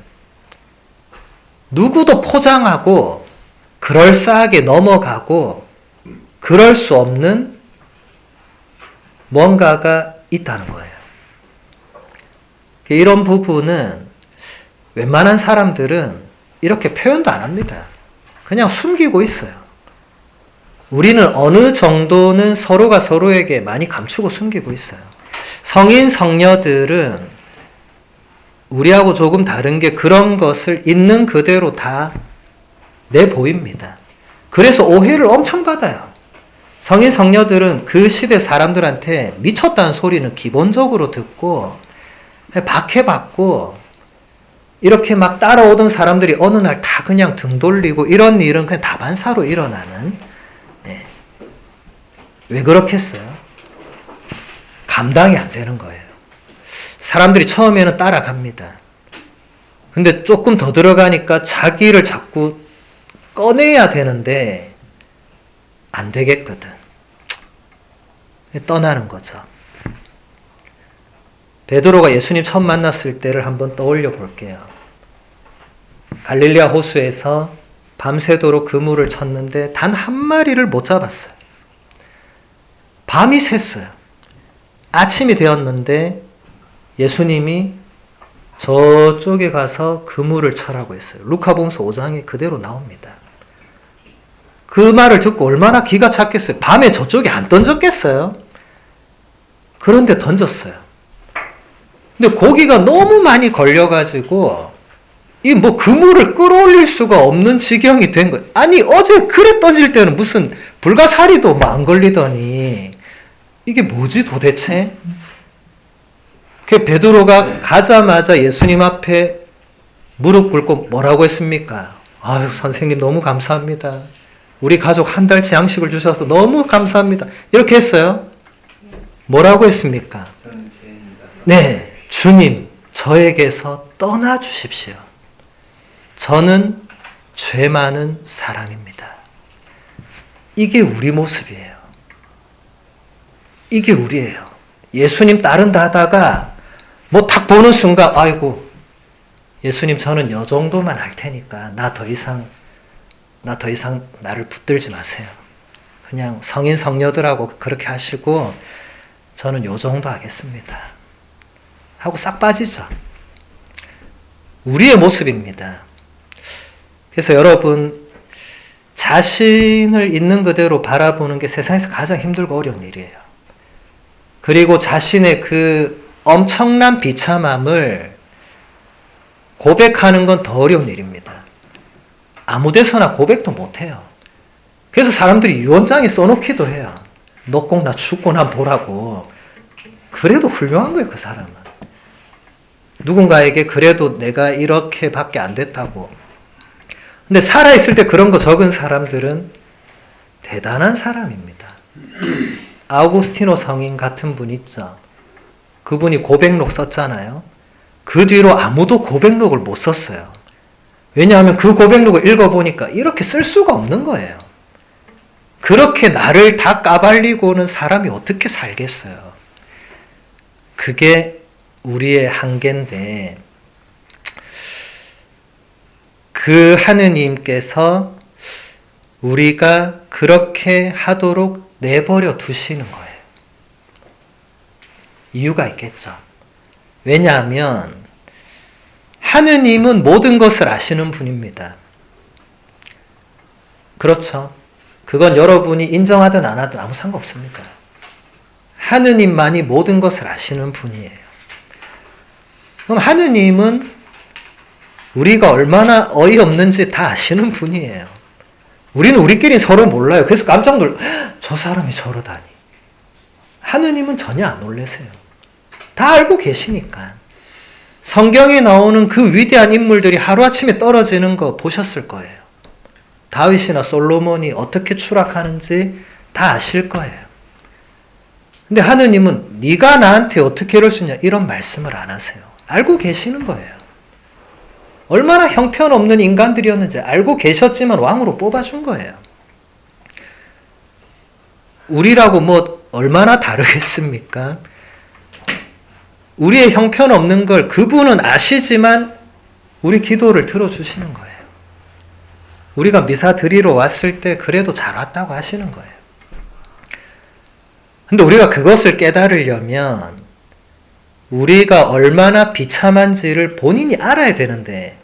누구도 포장하고 그럴싸하게 넘어가고 그럴 수 없는 뭔가가 있다는 거예요. 이런 부분은 웬만한 사람들은 이렇게 표현도 안 합니다. 그냥 숨기고 있어요. 우리는 어느 정도는 서로가 서로에게 많이 감추고 숨기고 있어요. 성인 성녀들은 우리하고 조금 다른 게 그런 것을 있는 그대로 다 내보입니다. 그래서 오해를 엄청 받아요. 성인 성녀들은 그 시대 사람들한테 미쳤다는 소리는 기본적으로 듣고 박해받고 이렇게 막 따라오던 사람들이 어느 날 다 그냥 등 돌리고 이런 일은 그냥 다반사로 일어나는, 왜 그렇겠어요? 감당이 안 되는 거예요. 사람들이 처음에는 따라갑니다. 근데 조금 더 들어가니까 자기를 자꾸 꺼내야 되는데 안 되겠거든. 떠나는 거죠. 베드로가 예수님 처음 만났을 때를 한번 떠올려 볼게요. 갈릴리아 호수에서 밤새도록 그물을 쳤는데 단 한 마리를 못 잡았어요. 밤이 샜어요. 아침이 되었는데 예수님이 저쪽에 가서 그물을 쳐라고 했어요. 루카복음서 5장에 그대로 나옵니다. 그 말을 듣고 얼마나 기가 찼겠어요. 밤에 저쪽에 안 던졌겠어요? 그런데 던졌어요. 근데 고기가 너무 많이 걸려가지고 그물을 끌어올릴 수가 없는 지경이 된 거예요. 아니 어제 그래 던질 때는 무슨 불가사리도 안 걸리더니 이게 뭐지 도대체? 그 베드로가 가자마자 예수님 앞에 무릎 꿇고 뭐라고 했습니까? 아유 선생님 너무 감사합니다. 우리 가족 한 달치 양식을 주셔서 너무 감사합니다. 이렇게 했어요. 뭐라고 했습니까? 네, 주님 저에게서 떠나 주십시오. 저는 죄 많은 사람입니다. 이게 우리 모습이에요. 이게 우리예요. 예수님 따른다 하다가 탁 보는 순간 아이고 예수님 저는 요 정도만 할 테니까 나 더 이상 나를 붙들지 마세요. 그냥 성인 성녀들하고 그렇게 하시고 저는 요 정도 하겠습니다. 하고 싹 빠지죠. 우리의 모습입니다. 그래서 여러분 자신을 있는 그대로 바라보는 게 세상에서 가장 힘들고 어려운 일이에요. 그리고 자신의 그 엄청난 비참함을 고백하는 건 더 어려운 일입니다. 아무 데서나 고백도 못해요. 그래서 사람들이 유언장에 써놓기도 해요. 너 꼭 나 죽고 난 보라고. 그래도 훌륭한 거예요, 그 사람은. 누군가에게 그래도 내가 이렇게밖에 안 됐다고. 근데 살아있을 때 그런 거 적은 사람들은 대단한 사람입니다. 아우구스티노 성인 같은 분 있죠. 그분이 고백록 썼잖아요. 그 뒤로 아무도 고백록을 못 썼어요. 왜냐하면 그 고백록을 읽어보니까 이렇게 쓸 수가 없는 거예요. 그렇게 나를 다 까발리고는 사람이 어떻게 살겠어요. 그게 우리의 한계인데 그 하느님께서 우리가 그렇게 하도록 내버려 두시는 거예요. 이유가 있겠죠. 왜냐하면 하느님은 모든 것을 아시는 분입니다. 그렇죠. 그건 여러분이 인정하든 안 하든 아무 상관없습니다. 하느님만이 모든 것을 아시는 분이에요. 그럼 하느님은 우리가 얼마나 어이없는지 다 아시는 분이에요. 우리는 우리끼리 서로 몰라요. 그래서 깜짝 놀라, 저 사람이 저러다니. 하느님은 전혀 안 놀라세요. 다 알고 계시니까. 성경에 나오는 그 위대한 인물들이 하루아침에 떨어지는 거 보셨을 거예요. 다윗이나 솔로몬이 어떻게 추락하는지 다 아실 거예요. 근데 하느님은 네가 나한테 어떻게 이럴 수 있냐 이런 말씀을 안 하세요. 알고 계시는 거예요. 얼마나 형편없는 인간들이었는지 알고 계셨지만 왕으로 뽑아준 거예요. 우리라고 뭐 얼마나 다르겠습니까? 우리의 형편없는 걸 그분은 아시지만 우리 기도를 들어주시는 거예요. 우리가 미사 드리러 왔을 때 그래도 잘 왔다고 하시는 거예요. 근데 우리가 그것을 깨달으려면 우리가 얼마나 비참한지를 본인이 알아야 되는데,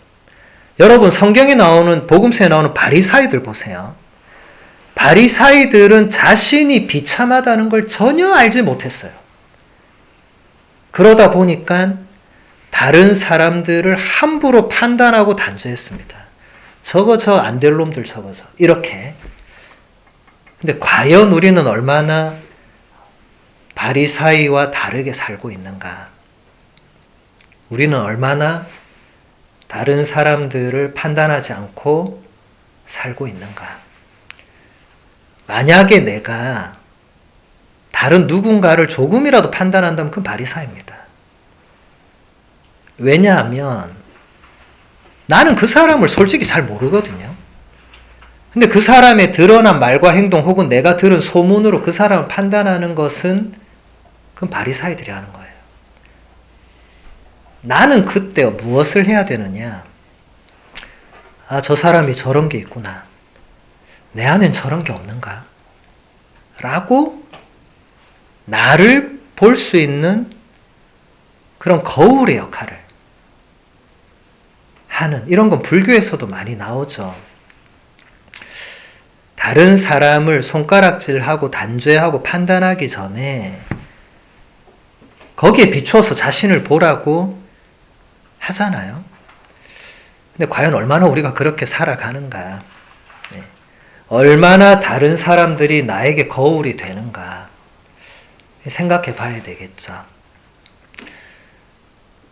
여러분 성경에 나오는 복음서에 나오는 바리사이들 보세요. 바리사이들은 자신이 비참하다는 걸 전혀 알지 못했어요. 그러다 보니까 다른 사람들을 함부로 판단하고 단죄했습니다. 저거 저 안 될 놈들 저거 저 이렇게. 근데 과연 우리는 얼마나 바리사이와 다르게 살고 있는가? 우리는 얼마나 다른 사람들을 판단하지 않고 살고 있는가? 만약에 내가 다른 누군가를 조금이라도 판단한다면 그건 바리사이입니다. 왜냐하면 나는 그 사람을 솔직히 잘 모르거든요. 근데 그 사람의 드러난 말과 행동 혹은 내가 들은 소문으로 그 사람을 판단하는 것은 그건 바리사이들이 하는 거예요. 나는 그때 무엇을 해야 되느냐? 아, 저 사람이 저런 게 있구나. 내 안엔 저런 게 없는가? 라고 나를 볼 수 있는 그런 거울의 역할을 하는, 이런 건 불교에서도 많이 나오죠. 다른 사람을 손가락질하고 단죄하고 판단하기 전에 거기에 비추어서 자신을 보라고 하잖아요. 근데 과연 얼마나 우리가 그렇게 살아가는가? 네. 얼마나 다른 사람들이 나에게 거울이 되는가? 생각해 봐야 되겠죠.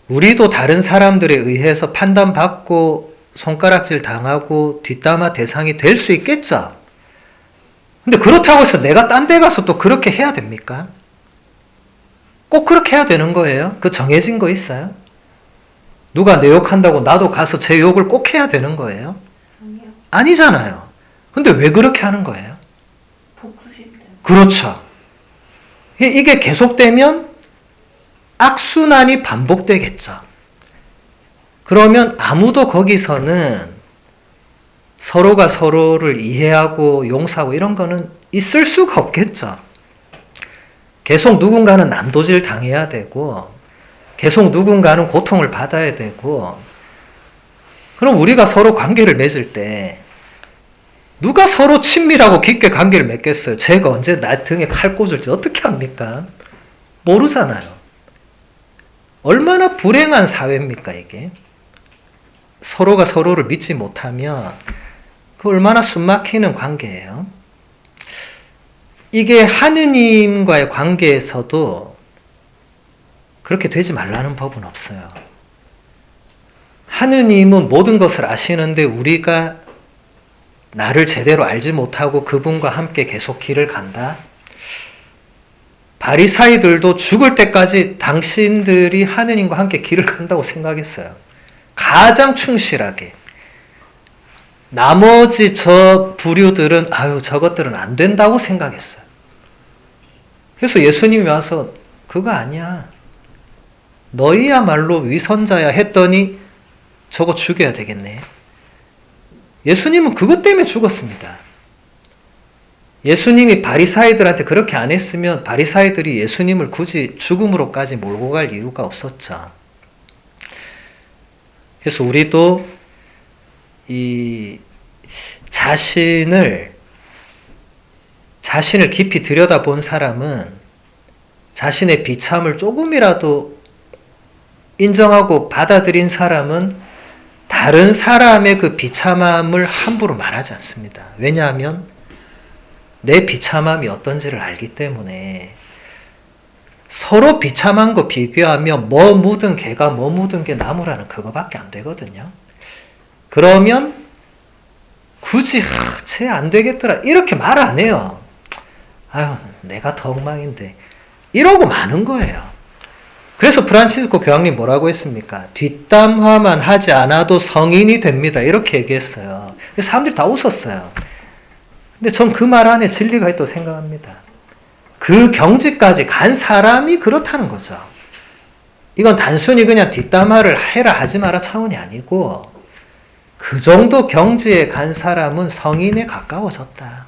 우리도 다른 사람들에 의해서 판단받고 손가락질 당하고 뒷담화 대상이 될 수 있겠죠. 근데 그렇다고 해서 내가 딴 데 가서 또 그렇게 해야 됩니까? 꼭 그렇게 해야 되는 거예요? 그 정해진 거 있어요? 누가 내 욕한다고 나도 가서 제 욕을 꼭 해야 되는 거예요? 아니요. 아니잖아요. 근데 왜 그렇게 하는 거예요? 복수심 때문에. 그렇죠. 이게 계속되면 악순환이 반복되겠죠. 그러면 아무도 거기서는 서로가 서로를 이해하고 용서하고 이런 거는 있을 수가 없겠죠. 계속 누군가는 난도질 당해야 되고 계속 누군가는 고통을 받아야 되고, 그럼 우리가 서로 관계를 맺을 때 누가 서로 친밀하고 깊게 관계를 맺겠어요? 제가 언제 나 등에 칼 꽂을지 어떻게 합니까? 모르잖아요. 얼마나 불행한 사회입니까 이게? 서로가 서로를 믿지 못하면 그 얼마나 숨막히는 관계예요. 이게 하느님과의 관계에서도 그렇게 되지 말라는 법은 없어요. 하느님은 모든 것을 아시는데 우리가 나를 제대로 알지 못하고 그분과 함께 계속 길을 간다? 바리사이들도 죽을 때까지 당신들이 하느님과 함께 길을 간다고 생각했어요. 가장 충실하게. 나머지 저 부류들은 아유 저것들은 안 된다고 생각했어요. 그래서 예수님이 와서 그거 아니야. 너희야말로 위선자야 했더니 저거 죽여야 되겠네. 예수님은 그것 때문에 죽었습니다. 예수님이 바리사이들한테 그렇게 안 했으면 바리사이들이 예수님을 굳이 죽음으로까지 몰고 갈 이유가 없었죠. 그래서 우리도 이 자신을 깊이 들여다본 사람은 자신의 비참을 조금이라도 인정하고 받아들인 사람은 다른 사람의 그 비참함을 함부로 말하지 않습니다. 왜냐하면 내 비참함이 어떤지를 알기 때문에 서로 비참한 거 비교하면 뭐 묻은 개가 뭐 묻은 게 나무라는 그거밖에 안 되거든요. 그러면 굳이 쟤 안 되겠더라 이렇게 말 안 해요. 아유 내가 더 엉망인데 이러고 마는 거예요. 그래서 프란치스코 교황님 뭐라고 했습니까? 뒷담화만 하지 않아도 성인이 됩니다. 이렇게 얘기했어요. 그래서 사람들이 다 웃었어요. 근데 전 그 말 안에 진리가 있다고 생각합니다. 그 경지까지 간 사람이 그렇다는 거죠. 이건 단순히 그냥 뒷담화를 해라 하지 마라 차원이 아니고 그 정도 경지에 간 사람은 성인에 가까워졌다.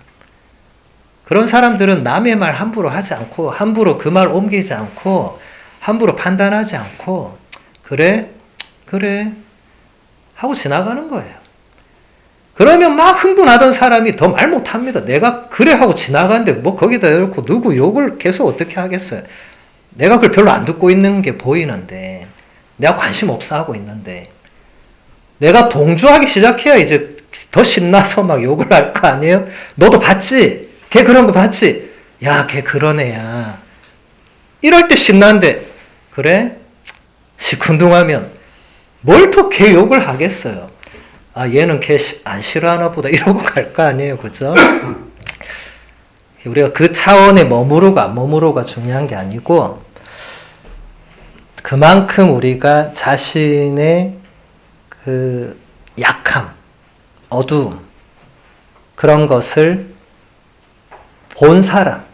그런 사람들은 남의 말 함부로 하지 않고 함부로 그 말 옮기지 않고 함부로 판단하지 않고 그래 하고 지나가는 거예요. 그러면 막 흥분하던 사람이 더 말 못합니다. 내가 그래 하고 지나가는데 뭐 거기다 놓고 누구 욕을 계속 어떻게 하겠어요. 내가 그걸 별로 안 듣고 있는 게 보이는데 내가 관심 없어 하고 있는데 내가 동조하기 시작해야 이제 더 신나서 막 욕을 할 거 아니에요. 너도 봤지? 걔 그런 거 봤지? 야 걔 그런 애야. 이럴 때 신나는데 그래? 시큰둥하면 뭘 또 걔 욕을 하겠어요. 아 얘는 걔 안 싫어하나 보다 이러고 갈 거 아니에요. 그죠? 우리가 그 차원에 머무르고 안 머무르고가 중요한 게 아니고 그만큼 우리가 자신의 그 약함, 어두움 그런 것을 본 사람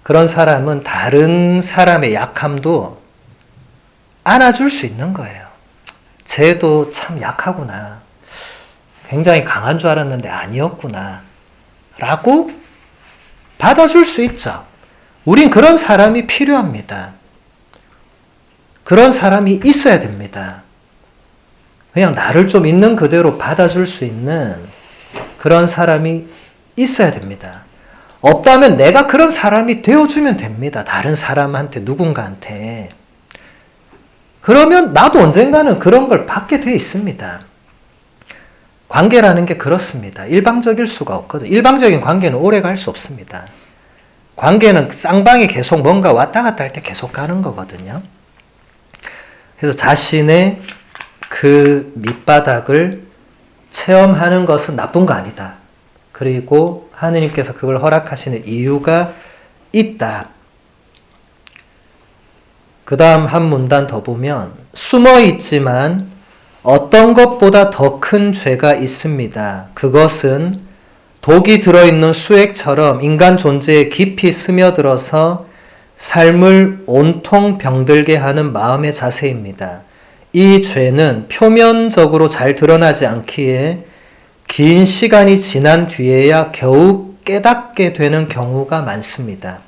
그런 사람은 다른 사람의 약함도 안아줄 수 있는 거예요. 쟤도 참 약하구나. 굉장히 강한 줄 알았는데 아니었구나. 라고 받아줄 수 있죠. 우린 그런 사람이 필요합니다. 그런 사람이 있어야 됩니다. 그냥 나를 좀 있는 그대로 받아줄 수 있는 그런 사람이 있어야 됩니다. 없다면 내가 그런 사람이 되어주면 됩니다. 다른 사람한테, 누군가한테. 그러면 나도 언젠가는 그런 걸 받게 돼 있습니다. 관계라는 게 그렇습니다. 일방적일 수가 없거든요. 일방적인 관계는 오래 갈 수 없습니다. 관계는 쌍방이 계속 뭔가 왔다 갔다 할 때 계속 가는 거거든요. 그래서 자신의 그 밑바닥을 체험하는 것은 나쁜 거 아니다. 그리고 하느님께서 그걸 허락하시는 이유가 있다. 그 다음 한 문단 더 보면 숨어 있지만 어떤 것보다 더 큰 죄가 있습니다. 그것은 독이 들어있는 수액처럼 인간 존재에 깊이 스며들어서 삶을 온통 병들게 하는 마음의 자세입니다. 이 죄는 표면적으로 잘 드러나지 않기에 긴 시간이 지난 뒤에야 겨우 깨닫게 되는 경우가 많습니다.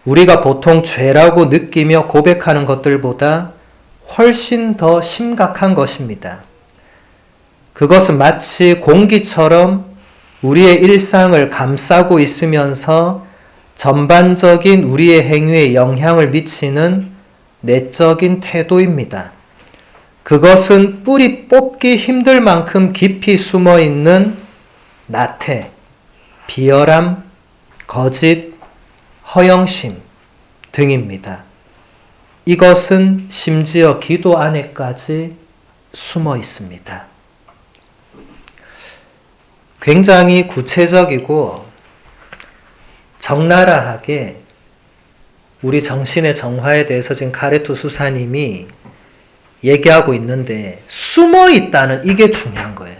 우리가 보통 죄라고 느끼며 고백하는 것들보다 훨씬 더 심각한 것입니다. 그것은 마치 공기처럼 우리의 일상을 감싸고 있으면서 전반적인 우리의 행위에 영향을 미치는 내적인 태도입니다. 그것은 뿌리 뽑기 힘들 만큼 깊이 숨어 있는 나태, 비열함, 거짓, 허영심 등입니다. 이것은 심지어 기도 안에까지 숨어 있습니다. 굉장히 구체적이고 적나라하게 우리 정신의 정화에 대해서 지금 카레투 수사님이 얘기하고 있는데 숨어 있다는 이게 중요한 거예요.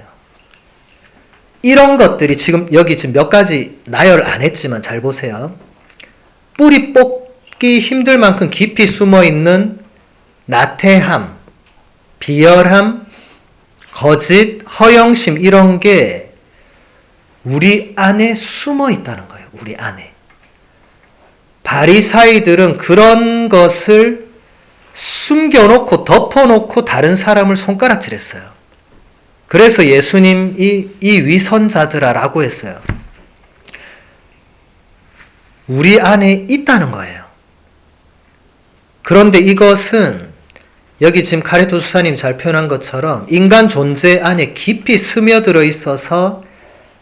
이런 것들이 여기 지금 몇 가지 나열 안 했지만 잘 보세요. 뿌리 뽑기 힘들 만큼 깊이 숨어 있는 나태함, 비열함, 거짓, 허영심 이런 게 우리 안에 숨어 있다는 거예요. 우리 안에. 바리사이들은 그런 것을 숨겨놓고 덮어놓고 다른 사람을 손가락질했어요. 그래서 예수님이 이 위선자들아라고 했어요. 우리 안에 있다는 거예요. 그런데 이것은 여기 지금 카레토 수사님 잘 표현한 것처럼 인간 존재 안에 깊이 스며들어 있어서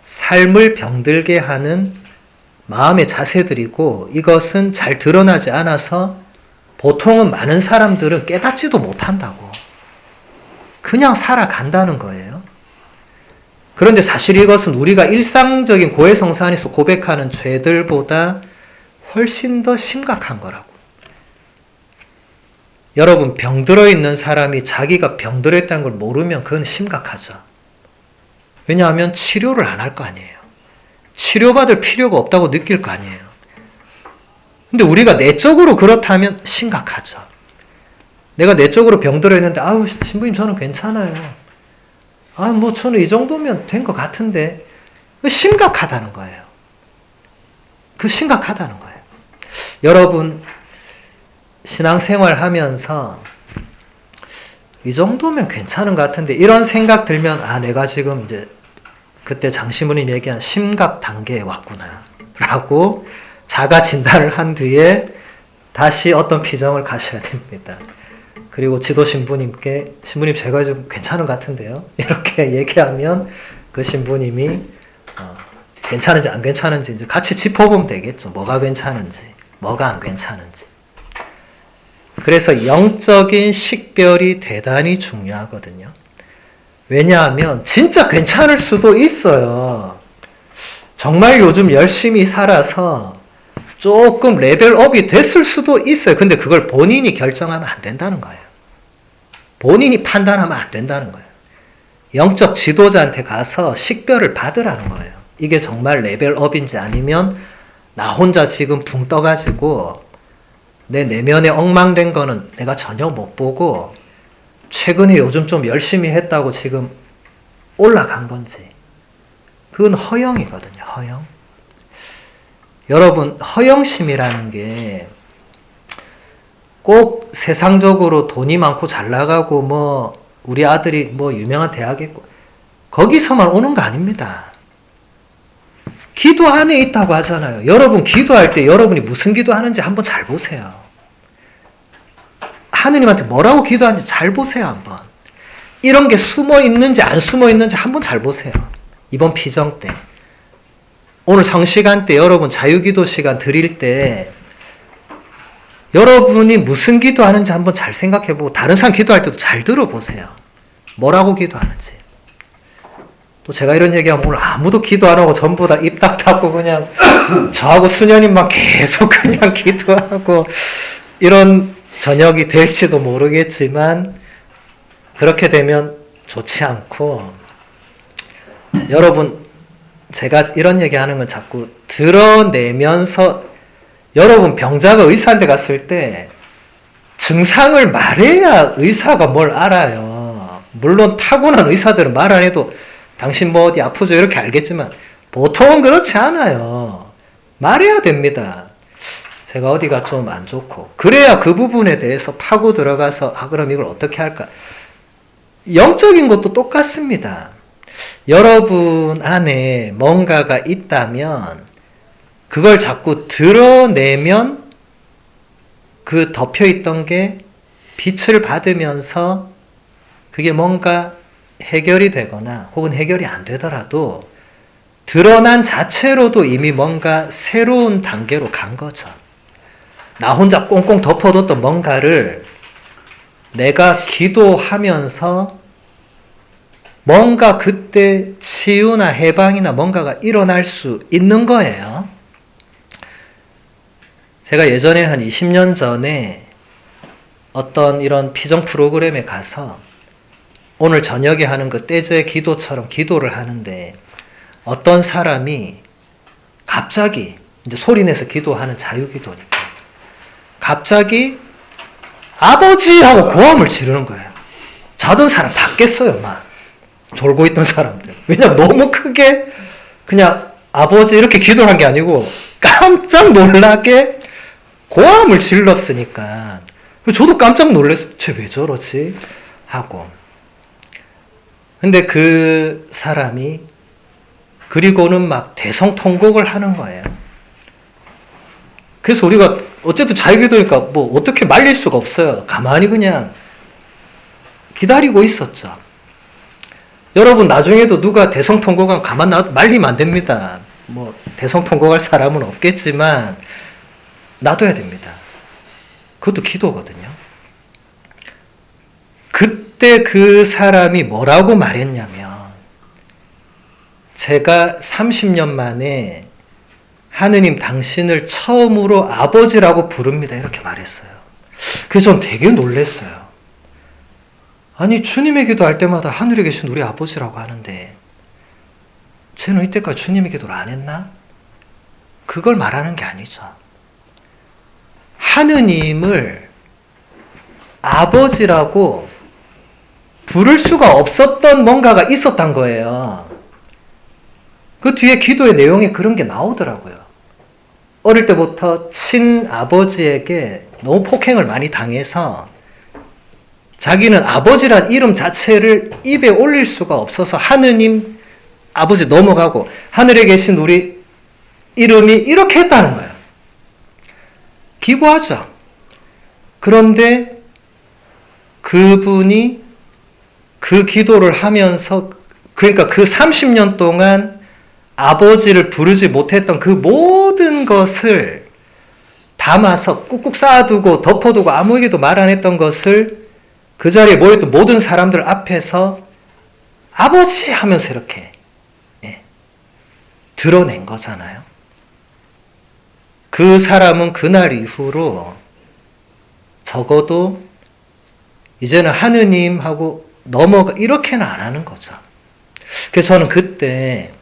삶을 병들게 하는 마음의 자세들이고 이것은 잘 드러나지 않아서 보통은 많은 사람들은 깨닫지도 못한다고. 그냥 살아간다는 거예요. 그런데 사실 이것은 우리가 일상적인 고해성사 안에서 고백하는 죄들보다 훨씬 더 심각한 거라고. 여러분, 병들어 있는 사람이 자기가 병들어 있다는 걸 모르면 그건 심각하죠. 왜냐하면 치료를 안 할 거 아니에요. 치료받을 필요가 없다고 느낄 거 아니에요. 근데 우리가 내적으로 그렇다면 심각하죠. 내가 내적으로 병들어 있는데 아우 신부님 저는 괜찮아요. 뭐 저는 이 정도면 된 것 같은데 심각하다는 거예요. 심각하다는 거예요. 여러분 신앙생활 하면서 이 정도면 괜찮은 것 같은데 이런 생각 들면 내가 지금 이제 그때 장시무님 얘기한 심각 단계에 왔구나 라고 자가 진단을 한 뒤에 다시 어떤 피정을 가셔야 됩니다. 그리고 지도 신부님께 신부님 제가 좀 괜찮은 것 같은데요 이렇게 얘기하면 그 신부님이 괜찮은지 안 괜찮은지 이제 같이 짚어보면 되겠죠. 뭐가 괜찮은지 뭐가 안 괜찮은지. 그래서 영적인 식별이 대단히 중요하거든요. 왜냐하면 진짜 괜찮을 수도 있어요. 정말 요즘 열심히 살아서 조금 레벨업이 됐을 수도 있어요. 근데 그걸 본인이 결정하면 안 된다는 거예요. 본인이 판단하면 안 된다는 거예요. 영적 지도자한테 가서 식별을 받으라는 거예요. 이게 정말 레벨업인지 아니면 나 혼자 지금 붕 떠가지고 내 내면에 엉망된 거는 내가 전혀 못 보고 최근에 요즘 좀 열심히 했다고 지금 올라간 건지. 그건 허영이거든요. 허영. 여러분 허영심이라는 게 꼭 세상적으로 돈이 많고 잘 나가고 우리 아들이 유명한 대학에 있고 거기서만 오는 거 아닙니다. 기도 안에 있다고 하잖아요. 여러분 기도할 때 여러분이 무슨 기도하는지 한번 잘 보세요. 하느님한테 뭐라고 기도하는지 잘 보세요. 한번. 이런 게 숨어 있는지 안 숨어 있는지 한번 잘 보세요. 이번 피정 때. 오늘 성시간 때 여러분 자유기도 시간 드릴 때 여러분이 무슨 기도하는지 한번 잘 생각해보고 다른 사람 기도할 때도 잘 들어보세요. 뭐라고 기도하는지. 또 제가 이런 얘기하면 오늘 아무도 기도 안 하고 전부 다 입 딱 닫고 그냥 저하고 수녀님만 계속 그냥 기도하고 이런 저녁이 될지도 모르겠지만 그렇게 되면 좋지 않고 여러분 제가 이런 얘기하는 건 자꾸 드러내면서 여러분 병자가 의사한테 갔을 때 증상을 말해야 의사가 뭘 알아요. 물론 타고난 의사들은 말 안 해도 당신 어디 아프죠? 이렇게 알겠지만 보통은 그렇지 않아요. 말해야 됩니다. 제가 어디가 좀 안 좋고 그래야 그 부분에 대해서 파고 들어가서 그럼 이걸 어떻게 할까? 영적인 것도 똑같습니다. 여러분 안에 뭔가가 있다면 그걸 자꾸 드러내면 그 덮여있던 게 빛을 받으면서 그게 뭔가 해결이 되거나 혹은 해결이 안 되더라도 드러난 자체로도 이미 뭔가 새로운 단계로 간 거죠. 나 혼자 꽁꽁 덮어뒀던 뭔가를 내가 기도하면서 뭔가 그때 치유나 해방이나 뭔가가 일어날 수 있는 거예요. 제가 예전에 한 20년 전에 어떤 이런 피정 프로그램에 가서 오늘 저녁에 하는 그 떼제 기도처럼 기도를 하는데 어떤 사람이 갑자기 이제 소리내서 기도하는 자유기도니까 갑자기 아버지 하고 고함을 지르는 거예요. 자던 사람 다 깼어요. 막 졸고 있던 사람들. 왜냐면 너무 크게 그냥 아버지 이렇게 기도한 게 아니고 깜짝 놀라게 고함을 질렀으니까 저도 깜짝 놀랐어요. 쟤 왜 저러지? 하고. 근데 그 사람이 그리고는 막 대성통곡을 하는 거예요. 그래서 우리가 어쨌든 자유기도니까 뭐 어떻게 말릴 수가 없어요. 가만히 그냥 기다리고 있었죠. 여러분 나중에도 누가 대성통곡하면 가만 말리면 안 됩니다. 뭐 대성통곡할 사람은 없겠지만 놔둬야 됩니다. 그것도 기도거든요. 그때 그 사람이 뭐라고 말했냐면 제가 30년 만에 하느님 당신을 처음으로 아버지라고 부릅니다. 이렇게 말했어요. 그래서 전 되게 놀랐어요. 아니 주님의 기도할 때마다 하늘에 계신 우리 아버지라고 하는데 쟤는 이때까지 주님의 기도를 안 했나? 그걸 말하는 게 아니죠. 하느님을 아버지라고 부를 수가 없었던 뭔가가 있었단 거예요. 그 뒤에 기도의 내용에 그런 게 나오더라고요. 어릴 때부터 친아버지에게 너무 폭행을 많이 당해서 자기는 아버지란 이름 자체를 입에 올릴 수가 없어서 하느님 아버지 넘어가고 하늘에 계신 우리 이름이 이렇게 했다는 거예요. 기구하죠. 그런데 그분이 그 기도를 하면서 그러니까 그 30년 동안 아버지를 부르지 못했던 그 모든 것을 담아서 꾹꾹 쌓아두고 덮어두고 아무에게도 말 안 했던 것을 그 자리에 모였던 모든 사람들 앞에서 아버지 하면서 이렇게 드러낸 거잖아요. 그 사람은 그날 이후로 적어도 이제는 하느님하고 넘어가 이렇게는 안 하는 거죠. 그래서 저는 그때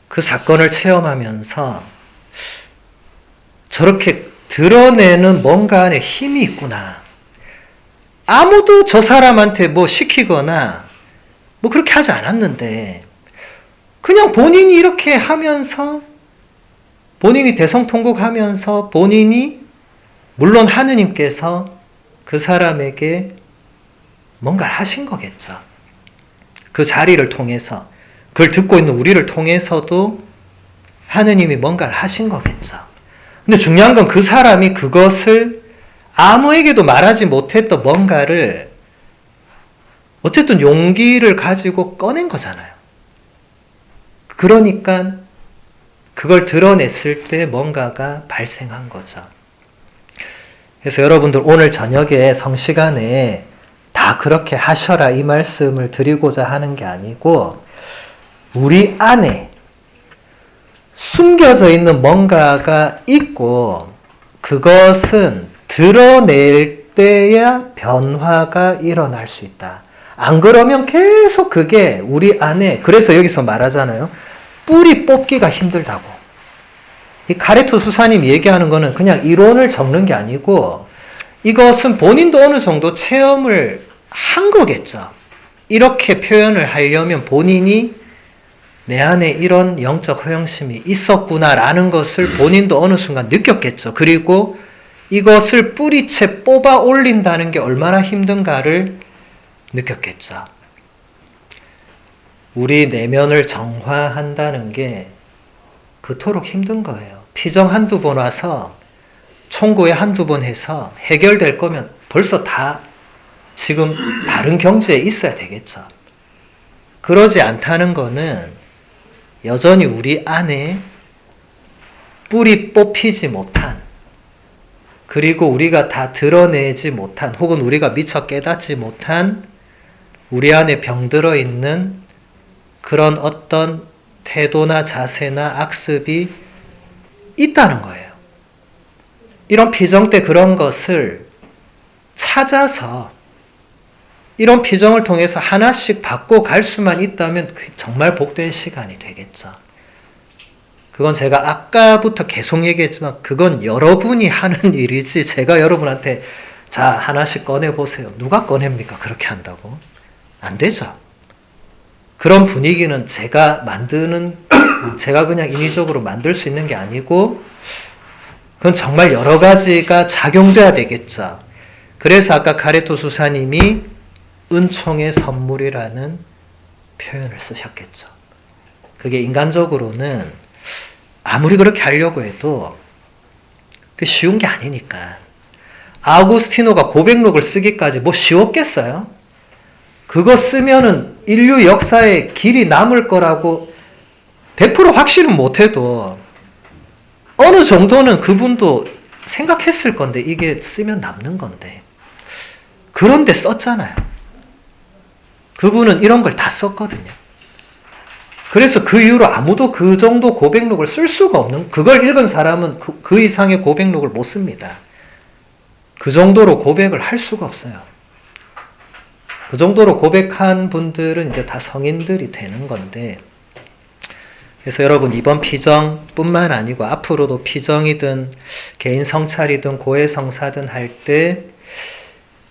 그 사건을 체험하면서 저렇게 드러내는 뭔가 안에 힘이 있구나. 아무도 저 사람한테 뭐 시키거나 뭐 그렇게 하지 않았는데 그냥 본인이 이렇게 하면서 본인이 대성통곡하면서 본인이 물론 하느님께서 그 사람에게 뭔가를 하신 거겠죠. 그 자리를 통해서 그걸 듣고 있는 우리를 통해서도 하느님이 뭔가를 하신 거겠죠. 근데 중요한 건 그 사람이 그것을 아무에게도 말하지 못했던 뭔가를 어쨌든 용기를 가지고 꺼낸 거잖아요. 그러니까 그걸 드러냈을 때 뭔가가 발생한 거죠. 그래서 여러분들 오늘 저녁에 성시간에 다 그렇게 하셔라 이 말씀을 드리고자 하는 게 아니고 우리 안에 숨겨져 있는 뭔가가 있고 그것은 드러낼 때야 변화가 일어날 수 있다. 안 그러면 계속 그게 우리 안에 그래서 여기서 말하잖아요. 뿌리 뽑기가 힘들다고. 이 가레투 수사님 얘기하는 거는 그냥 이론을 적는 게 아니고 이것은 본인도 어느 정도 체험을 한 거겠죠. 이렇게 표현을 하려면 본인이 내 안에 이런 영적 허영심이 있었구나라는 것을 본인도 어느 순간 느꼈겠죠. 그리고 이것을 뿌리채 뽑아 올린다는 게 얼마나 힘든가를 느꼈겠죠. 우리 내면을 정화한다는 게 그토록 힘든 거예요. 피정 한두 번 와서 총고에 한두 번 해서 해결될 거면 벌써 다 지금 다른 경지에 있어야 되겠죠. 그러지 않다는 거는 여전히 우리 안에 뿌리 뽑히지 못한 그리고 우리가 다 드러내지 못한 혹은 우리가 미처 깨닫지 못한 우리 안에 병들어 있는 그런 어떤 태도나 자세나 악습이 있다는 거예요. 이런 피정 때 그런 것을 찾아서 이런 피정을 통해서 하나씩 바꿔갈 수만 있다면 정말 복된 시간이 되겠죠. 그건 제가 아까부터 계속 얘기했지만 그건 여러분이 하는 일이지 제가 여러분한테 자 하나씩 꺼내보세요. 누가 꺼냅니까? 그렇게 한다고? 안 되죠. 그런 분위기는 제가 그냥 인위적으로 만들 수 있는 게 아니고, 그건 정말 여러 가지가 작용돼야 되겠죠. 그래서 아까 가레토 수사님이 은총의 선물이라는 표현을 쓰셨겠죠. 그게 인간적으로는 아무리 그렇게 하려고 해도 그 쉬운 게 아니니까. 아우구스티노가 고백록을 쓰기까지 뭐 쉬웠겠어요? 그거 쓰면은 인류 역사에 길이 남을 거라고 100% 확신은 못해도 어느 정도는 그분도 생각했을 건데 이게 쓰면 남는 건데. 그런데 썼잖아요. 그분은 이런 걸 다 썼거든요. 그래서 그 이후로 아무도 그 정도 고백록을 쓸 수가 없는, 그걸 읽은 사람은 그 이상의 고백록을 못 씁니다. 그 정도로 고백을 할 수가 없어요. 그 정도로 고백한 분들은 이제 다 성인들이 되는 건데, 그래서 여러분 이번 피정뿐만 아니고 앞으로도 피정이든 개인 성찰이든 고해 성사든 할 때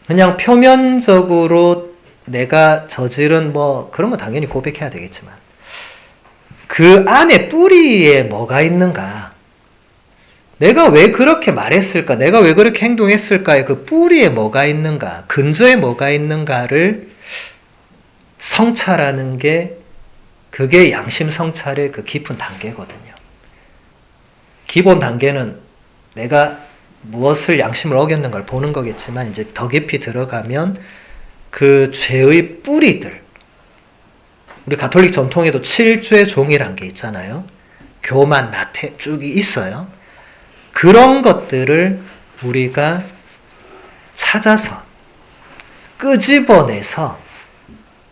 그냥 표면적으로 내가 저지른 뭐 그런 거 당연히 고백해야 되겠지만 그 안에 뿌리에 뭐가 있는가, 내가 왜 그렇게 말했을까, 내가 왜 그렇게 행동했을까의 그 뿌리에 뭐가 있는가, 근저에 뭐가 있는가를 성찰하는 게, 그게 양심 성찰의 그 깊은 단계거든요. 기본 단계는 내가 무엇을 양심을 어겼는가를 보는 거겠지만, 이제 더 깊이 들어가면 그 죄의 뿌리들, 우리 가톨릭 전통에도 7죄 종이란 게 있잖아요. 교만, 나태 쭉 있어요. 그런 것들을 우리가 찾아서 끄집어내서,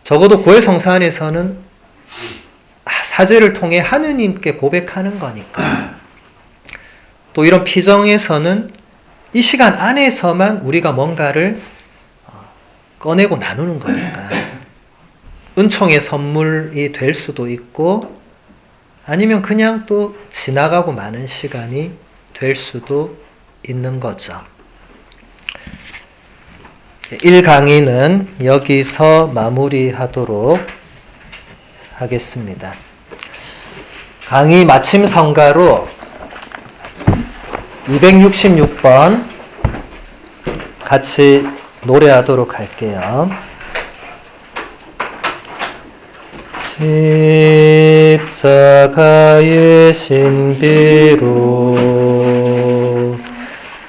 적어도 고해성사 안에서는 사죄를 통해 하느님께 고백하는 거니까, 또 이런 피정에서는 이 시간 안에서만 우리가 뭔가를 꺼내고 나누는 거니까 은총의 선물이 될 수도 있고, 아니면 그냥 또 지나가고 마는 시간이 될 수도 있는 거죠. 1강의는 여기서 마무리하도록 하겠습니다. 강의 마침 성가로 266번 같이 노래하도록 할게요. 십자가의 신비로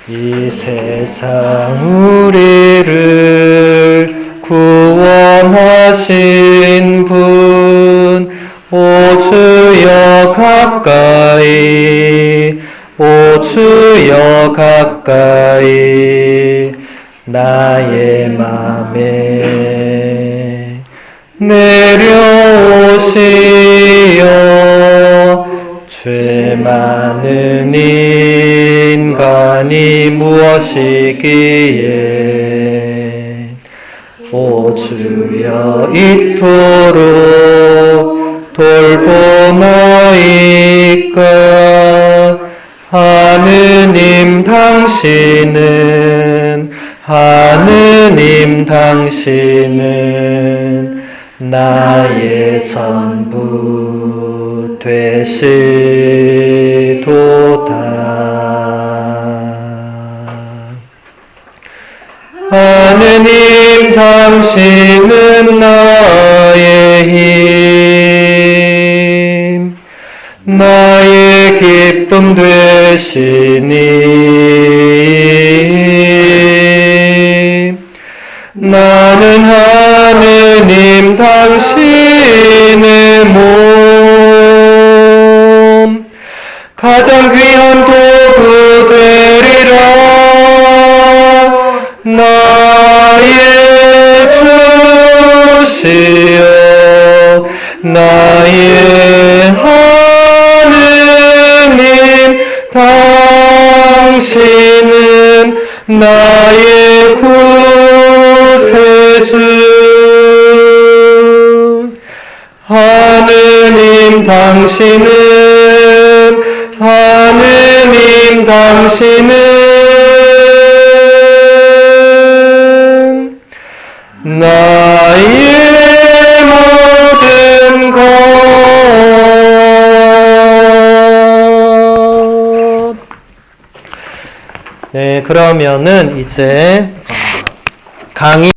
이 세상 우리를 구원하신 분, 오 주여 가까이, 오 주여 가까이 나의 맘에 내려오시어, 죄 많은 인간이 무엇이기에 오 주여 이토록 돌보나이까. 하느님 당신은 나의 전부 되시도다. 하느님 당신은 나의 힘, 나의 기쁨 되시니, 나는 하느님 당신의 몸, 가장 귀한 도구 되리라. 나의 주시여, 나의 하느님 당신은 나의 구세주. 하느님 당신은 나의 모든 그러면은 이제 강의